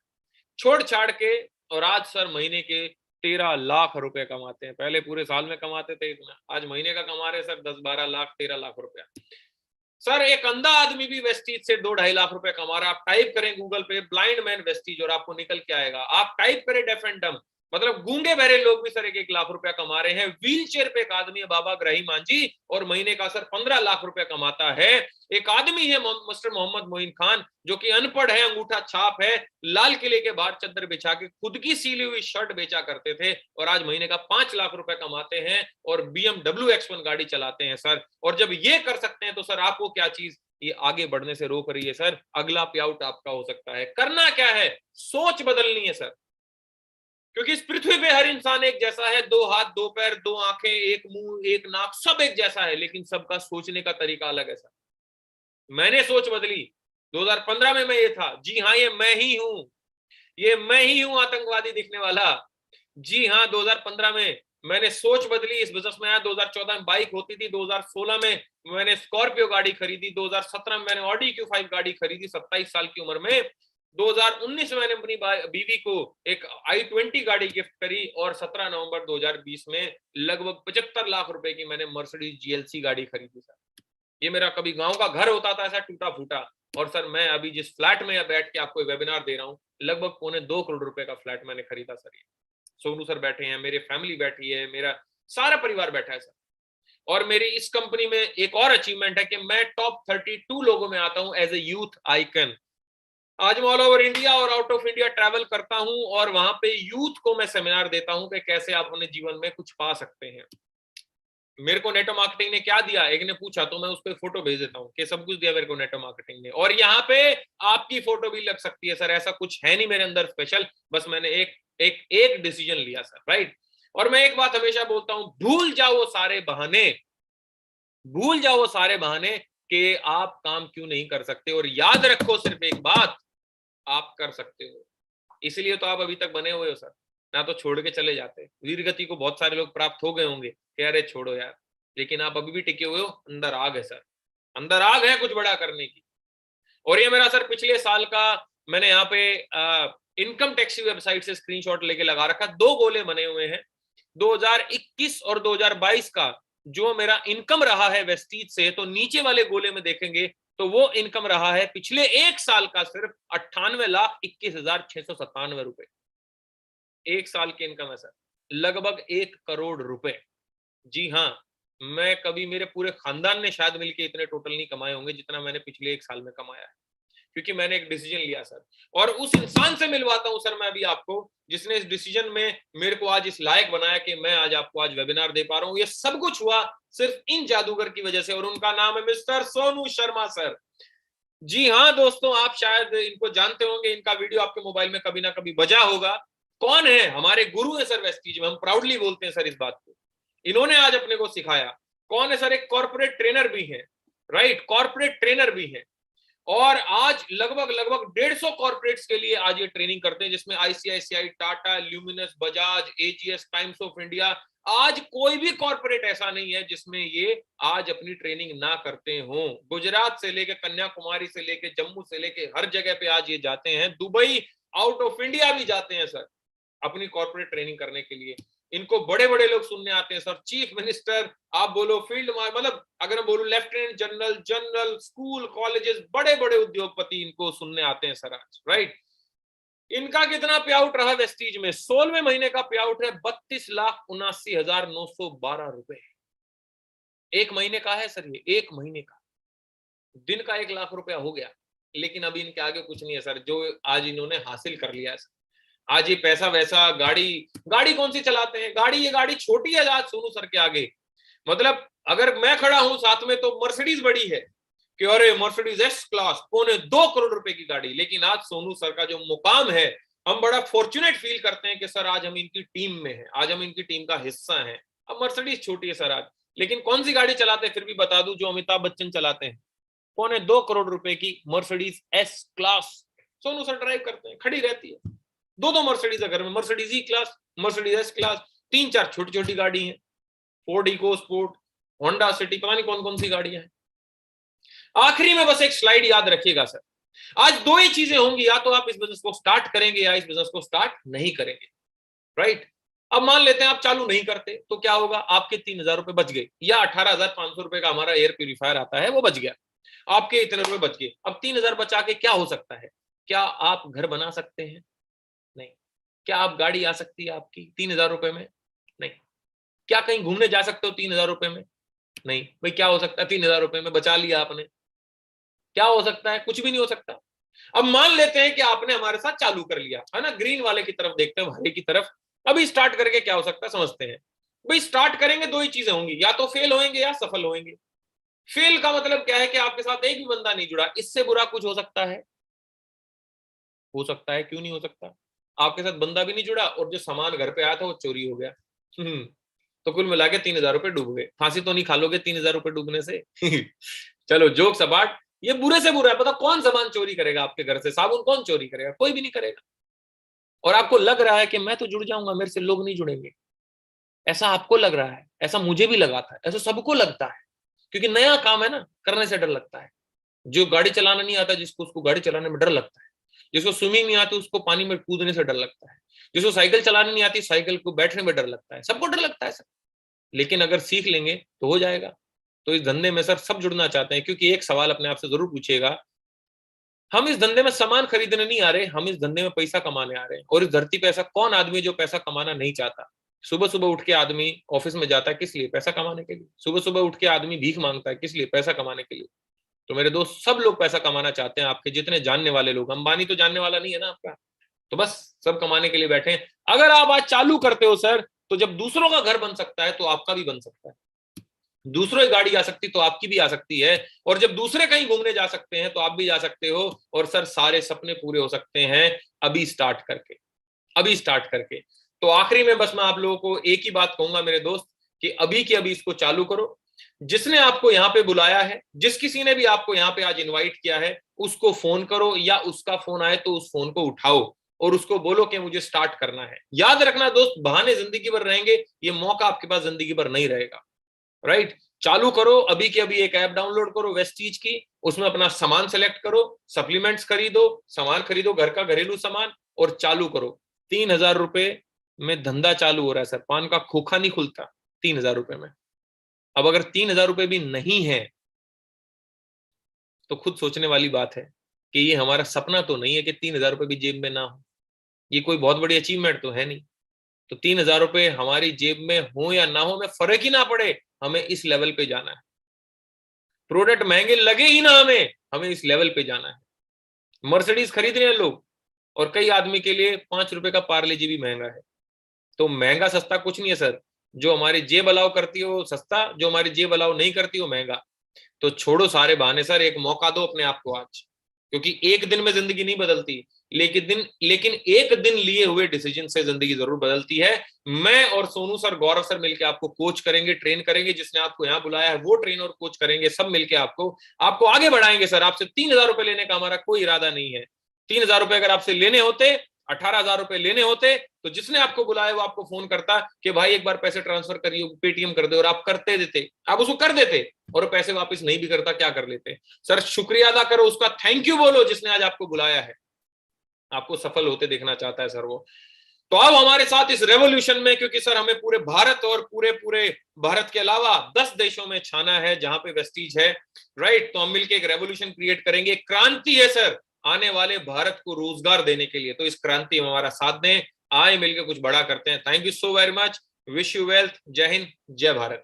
छोड़ छाड़ के, और आज सर महीने के 13 लाख रुपए कमाते हैं। पहले पूरे साल में कमाते थे इतना, आज महीने का कमा रहे सर 10-12 लाख, 13 लाख रुपया। सर एक अंधा आदमी भी वेस्टीज से 2-2.5 लाख रुपए कमा रहा है। आप टाइप करें गूगल पे ब्लाइंड मैन वेस्टीज और आपको निकल के आएगा। आप टाइप करें डेफ एंड डम, मतलब गूंगे बहरे लोग भी सर 1-1 लाख रुपया कमा रहे हैं। व्हील चेयर पे एक आदमी है बाबा ग्राही मांझी, और महीने का सर 15 लाख रुपया कमाता है। एक आदमी है मिस्टर मोहम्मद मोइन खान, जो कि अनपढ़ है, अंगूठा छाप है, लाल किले के बाहर चद्दर बिछा के खुद की सीली हुई शर्ट बेचा करते थे, और आज महीने का 5 लाख रुपए कमाते हैं, और BMW X1 गाड़ी चलाते हैं सर। और जब ये कर सकते हैं तो सर आपको क्या चीज ये आगे बढ़ने से रोक रही है सर? अगला पे आउट आपका हो सकता है। करना क्या है? सोच बदलनी है सर, क्योंकि इस पृथ्वी पे हर इंसान एक जैसा है। 2 हाथ, 2 पैर, 2 आंखें, 1 मुंह, 1 नाक, सब एक जैसा है, लेकिन सबका सोचने का तरीका अलग है सर। मैंने सोच बदली, 2015 में मैं ये था, जी हाँ ये मैं ही हूं, ये मैं ही हूं आतंकवादी दिखने वाला। जी हाँ, 2015 में मैंने सोच बदली, इस बिजनेस में आया। 2014 में बाइक होती थी, 2016 में मैंने स्कॉर्पियो गाड़ी खरीदी, 2017 में मैंने ऑडी Q5 गाड़ी खरीदी 27 साल की उम्र में। 2019 में मैंने अपनी बीवी को एक i20 गाड़ी गिफ्ट करी, और 17 नवंबर 2020 में लगभग 75 लाख रुपए की मैंने मर्सिडीज GLC गाड़ी खरीदी सर। ये मेरा कभी गांव का घर होता था ऐसा टूटा फूटा, और सर मैं अभी जिस फ्लैट में बैठ के आपको वेबिनार दे रहा हूँ, लगभग 2.25 करोड़ रुपए का फ्लैट मैंने खरीदा सर। ये सोनू सर बैठे हैं, मेरे फैमिली बैठी है, मेरा सारा परिवार बैठा है सर। और मेरी इस कंपनी में एक और अचीवमेंट है कि मैं टॉप 32 लोगों में आता हूं एज ए यूथ आइकन। आज मैं ऑल ओवर इंडिया और आउट ऑफ इंडिया ट्रैवल करता हूं, और वहां पे यूथ को मैं सेमिनार देता हूं कि कैसे आप अपने जीवन में कुछ पा सकते हैं। मेरे को नेटवर्क मार्केटिंग ने क्या दिया, एक ने पूछा तो मैं उस पर फोटो भेज देता हूँ कि सब कुछ दिया मेरे को नेटवर्क मार्केटिंग ने। और यहाँ पे आपकी फोटो भी लग सकती है सर, ऐसा कुछ है नहीं मेरे अंदर स्पेशल, बस मैंने एक डिसीजन लिया सर, राइट। और मैं एक बात हमेशा बोलता हूँ, भूल जाओ वो सारे बहाने, भूल जाओ वो सारे बहाने कि आप काम क्यों नहीं कर सकते, और याद रखो सिर्फ एक बात, आप कर सकते हो। इसलिए तो आप अभी तक बने हुए हो सर, ना तो छोड़ के चले जाते। वीर गति को बहुत सारे लोग प्राप्त हो गए होंगे कि अरे छोड़ो यार, लेकिन आप अभी भी टिके हुए हो, अंदर आग है सर, अंदर आग है कुछ बड़ा करने की। और ये मेरा सर पिछले साल का मैंने यहाँ पे इनकम टैक्स की वेबसाइट से स्क्रीनशॉट लेके लगा रखा, 2 गोले बने हुए हैं 2021 और 2022 का। जो मेरा इनकम रहा है वेस्टीज से, तो नीचे वाले गोले में देखेंगे तो वो इनकम रहा है पिछले 1 साल का सिर्फ 98,21,697 रुपए। 1 साल की इनकम है सर, लगभग 1 करोड़ रुपए। जी हाँ, मैं कभी, मेरे पूरे खानदान ने शायद मिलके इतने टोटल नहीं कमाए होंगे जितना मैंने पिछले 1 साल में कमाया है। क्योंकि मैंने एक डिसीजन लिया सर, और उस इंसान से मिलवाता हूं सर मैं अभी आपको, जिसने इस डिसीजन में मेरे को आज इस लायक बनाया कि मैं आज आपको आज वेबिनार दे पा रहा हूं। ये सब कुछ हुआ सिर्फ इन जादूगर की वजह से, और उनका नाम है मिस्टर सोनू शर्मा सर। जी हाँ दोस्तों, आप शायद इनको जानते होंगे, इनका वीडियो आपके मोबाइल में कभी ना कभी बजा होगा। कौन है? हमारे गुरु है सर वेस्टीज में, हम प्राउडली बोलते हैं सर इस बात को। इन्होंने आज अपने को सिखाया। कौन है सर? एक कॉर्पोरेट ट्रेनर भी है, राइट, कॉर्पोरेट ट्रेनर भी है, और आज लगभग 150 कॉर्पोरेट्स के लिए आज ये ट्रेनिंग करते हैं, जिसमें ICICI, Tata, luminous, Bajaj, AGS, times of India, आज कोई भी कॉर्पोरेट ऐसा नहीं है जिसमें ये आज अपनी ट्रेनिंग ना करते हो। गुजरात से लेके कन्याकुमारी से लेके जम्मू से लेके हर जगह पे आज ये जाते हैं। दुबई, आउट ऑफ इंडिया भी जाते हैं सर अपनी कॉर्पोरेट ट्रेनिंग करने के लिए। इनको बड़े बड़े लोग सुनने आते हैं सर, चीफ मिनिस्टर, आप बोलो फील्ड, मतलब अगर मैं बोलूं lieutenant general, general, school, colleges, बड़े बड़े उद्योगपति इनको सुनने आते हैं सर आज, राइट। इनका कितना पे आउट रहा वेस्टीज में? 16वें महीने का पे आउट है 32,79,912 रुपए। एक महीने का है सर, ये एक महीने का, दिन का 1 लाख रुपया हो गया। लेकिन अभी इनके आगे कुछ नहीं है सर, जो आज इन्होंने हासिल कर लिया है सर। आज ये पैसा वैसा, गाड़ी कौन सी चलाते हैं? ये गाड़ी छोटी है आज सोनू सर के आगे। मतलब अगर मैं खड़ा हूं साथ में तो मर्सिडीज बड़ी है कि अरे मर्सिडीज एस क्लास, 2.25 करोड़ रुपए की गाड़ी। लेकिन आज सोनू सर का जो मुकाम है, हम बड़ा फॉर्चुनेट फील करते हैं कि सर आज हम इनकी टीम में हैं, आज हम इनकी टीम का हिस्सा हैं। अब मर्सिडीज छोटी है सर आज, लेकिन कौन सी गाड़ी चलाते हैं फिर भी बता दूं, जो अमिताभ बच्चन चलाते हैं। 2.25 करोड़ रुपए की Mercedes S class Sonu sir drive करते हैं, खड़ी रहती है। 2 मर्सिडीज है घर में, Mercedes E class, Mercedes S class, 3-4 छोटी छोटी गाड़ी हैं, Ford EcoSport, Honda City, पता नहीं कौन कौन सी गाड़ियां हैं। आखिरी में बस एक स्लाइड याद रखिएगा सर, आज 2 ही चीजें होंगी, या तो आप इस बिजनेस को स्टार्ट करेंगे या इस बिजनेस को स्टार्ट नहीं करेंगे, राइट। अब मान लेते हैं आप चालू नहीं करते, तो क्या होगा? आपके 3,000 रुपए बच गए, या 18,500 रुपए का हमारा एयर प्यूरिफायर आता है वो बच गया, आपके इतने रुपए बच गए। अब 3,000 बचा के क्या हो सकता है? क्या आप घर बना सकते हैं? नहीं। क्या आप गाड़ी आ सकती है आपकी 3,000 रुपए में? नहीं। क्या कहीं घूमने जा सकते हो 3,000 रुपए में? नहीं। भाई क्या हो सकता है 3,000 रुपए में? बचा लिया आपने, क्या हो सकता है? कुछ भी नहीं हो सकता। अब मान लेते हैं कि आपने हमारे साथ चालू कर लिया है ना, ग्रीन वाले की तरफ देखते हैं, हरे की तरफ। अभी स्टार्ट करके क्या हो सकता है समझते हैं। भाई स्टार्ट करेंगे 2 ही चीजें होंगी, या तो फेल होंगे या सफल होंगे। फेल का मतलब क्या है कि आपके साथ एक भी बंदा नहीं जुड़ा। इससे बुरा कुछ हो सकता है? हो सकता है, क्यों नहीं हो सकता? आपके साथ बंदा भी नहीं जुड़ा और जो सामान घर पे आया था वो चोरी हो गया। तो कुल मिला के 3,000 रुपए डूब गए। फांसी तो नहीं खा लोगे 3,000 रुपए डूबने से? चलो जोक सपाट, ये बुरे से बुरा है। पता कौन सामान चोरी करेगा आपके घर से? साबुन कौन चोरी करेगा? कोई भी नहीं करेगा। और आपको लग रहा है कि मैं तो जुड़ जाऊंगा, मेरे से लोग नहीं जुड़ेंगे, ऐसा आपको लग रहा है, ऐसा मुझे भी लगा था, ऐसा सबको लगता है, क्योंकि नया काम है ना, करने से डर लगता है। जो गाड़ी चलाना नहीं आता जिसको, उसको गाड़ी चलाने में डर लगता है। जिसको स्विमिंग नहीं आती उसको पानी में कूदने से डर लगता है। जिसको साइकिल चलानी नहीं आती साइकिल को बैठने में डर लगता है। सबको डर लगता है सर, लेकिन अगर सीख लेंगे तो हो जाएगा। तो इस धंधे में सर सब जुड़ना चाहते हैं, क्योंकि एक सवाल अपने आप से जरूर पूछिएगा, हम इस धंधे में सामान खरीदने नहीं आ रहे, हम इस धंधे में पैसा कमाने आ रहे हैं। और इस धरती पे ऐसा कौन आदमी है जो पैसा कमाना नहीं चाहता? सुबह सुबह उठ के आदमी ऑफिस में जाता है, किस लिए? पैसा कमाने के लिए। सुबह सुबह उठ के आदमी भीख मांगता है, किस लिए? पैसा कमाने के लिए। तो मेरे दोस्त, सब लोग पैसा कमाना चाहते हैं। आपके जितने जानने वाले लोग, अंबानी तो जानने वाला नहीं है ना आपका, तो बस सब कमाने के लिए बैठे हैं। अगर आप आज चालू करते हो सर, तो जब दूसरों का घर बन सकता है तो आपका भी बन सकता है। दूसरों की गाड़ी आ सकती तो आपकी भी आ सकती है। और जब दूसरे कहीं घूमने जा सकते हैं तो आप भी जा सकते हो। और सर सारे सपने पूरे हो सकते हैं अभी स्टार्ट करके, अभी स्टार्ट करके। तो आखिरी में बस मैं आप लोगों को एक ही बात कहूंगा मेरे दोस्त, कि अभी की अभी इसको चालू करो। जिसने आपको यहाँ पे बुलाया है, जिस किसी ने भी आपको यहाँ पे आज इनवाइट किया है, उसको फोन करो, या उसका फोन आए तो उस फोन को उठाओ और उसको बोलो कि मुझे स्टार्ट करना है। याद रखना दोस्त, बहाने जिंदगी भर रहेंगे, ये मौका आपके पास जिंदगी भर नहीं रहेगा, राइट। चालू करो, अभी के अभी एक ऐप डाउनलोड करो वेस्टीज की, उसमें अपना सामान सेलेक्ट करो, सप्लीमेंट्स खरीदो, सामान खरीदो, घर का घरेलू सामान, और चालू करो। 3,000 रुपए में धंधा चालू हो रहा है सर, पान का खोखा नहीं खुलता 3,000 रुपए में। अब अगर 3,000 रुपए भी नहीं है तो खुद सोचने वाली बात है कि ये हमारा सपना तो नहीं है कि 3,000 रुपए भी जेब में ना हो। ये कोई बहुत बड़ी अचीवमेंट तो है नहीं। तो 3,000 रुपए हमारी जेब में हो या ना हो, में फर्क ही ना पड़े, हमें इस लेवल पे जाना है। प्रोडक्ट महंगे लगे ही ना हमें इस लेवल पे जाना है। मर्सिडीज खरीद रहे हैं लोग, और कई आदमी के लिए 5 रुपए का पार्ले जी भी महंगा है। तो महंगा सस्ता कुछ नहीं है सर, जो हमारी जेब अलाउ करती है वो सस्ता, जो हमारी जेब अलाउ नहीं करती वो महंगा। तो छोड़ो सारे बहाने सर, एक मौका दो अपने आप को आज, क्योंकि एक दिन में जिंदगी नहीं बदलती, लेकिन एक दिन लिए हुए डिसीजन से जिंदगी जरूर बदलती है। मैं और सोनू सर, गौरव सर मिलकर आपको कोच करेंगे, ट्रेन करेंगे, जिसने आपको यहाँ बुलाया है वो ट्रेन और कोच करेंगे, सब मिलकर आपको आगे बढ़ाएंगे सर। आपसे 3,000 रुपए लेने का हमारा कोई इरादा नहीं है। 3,000 रुपए अगर आपसे लेने होते, 18,000 रुपए लेने होते, तो जिसने आपको बुलाया वो आपको फोन करता कि भाई एक बार पैसे ट्रांसफर करिए, पेटीएम कर दे, और आप करते देते, आप उसको कर देते, और पैसे वापस नहीं भी करता, क्या कर लेते सर? शुक्रिया अदा करो उसका, थैंक यू बोलो जिसने आज आपको बुलाया है, आपको सफल होते देखना चाहता है सर वो। तो अब हमारे साथ इस रेवोल्यूशन में, क्योंकि सर हमें पूरे भारत और पूरे भारत के अलावा 10 देशों में छाना है जहां पे वेस्टीज है, राइट? तो हम मिलकर एक रेवोल्यूशन क्रिएट करेंगे, क्रांति है सर आने वाले भारत को रोजगार देने के लिए। तो इस क्रांति में हमारा साथ दें, आए मिलकर कुछ बड़ा करते हैं। Thank you so very much, wish you wealth, जय हिंद, जय भारत।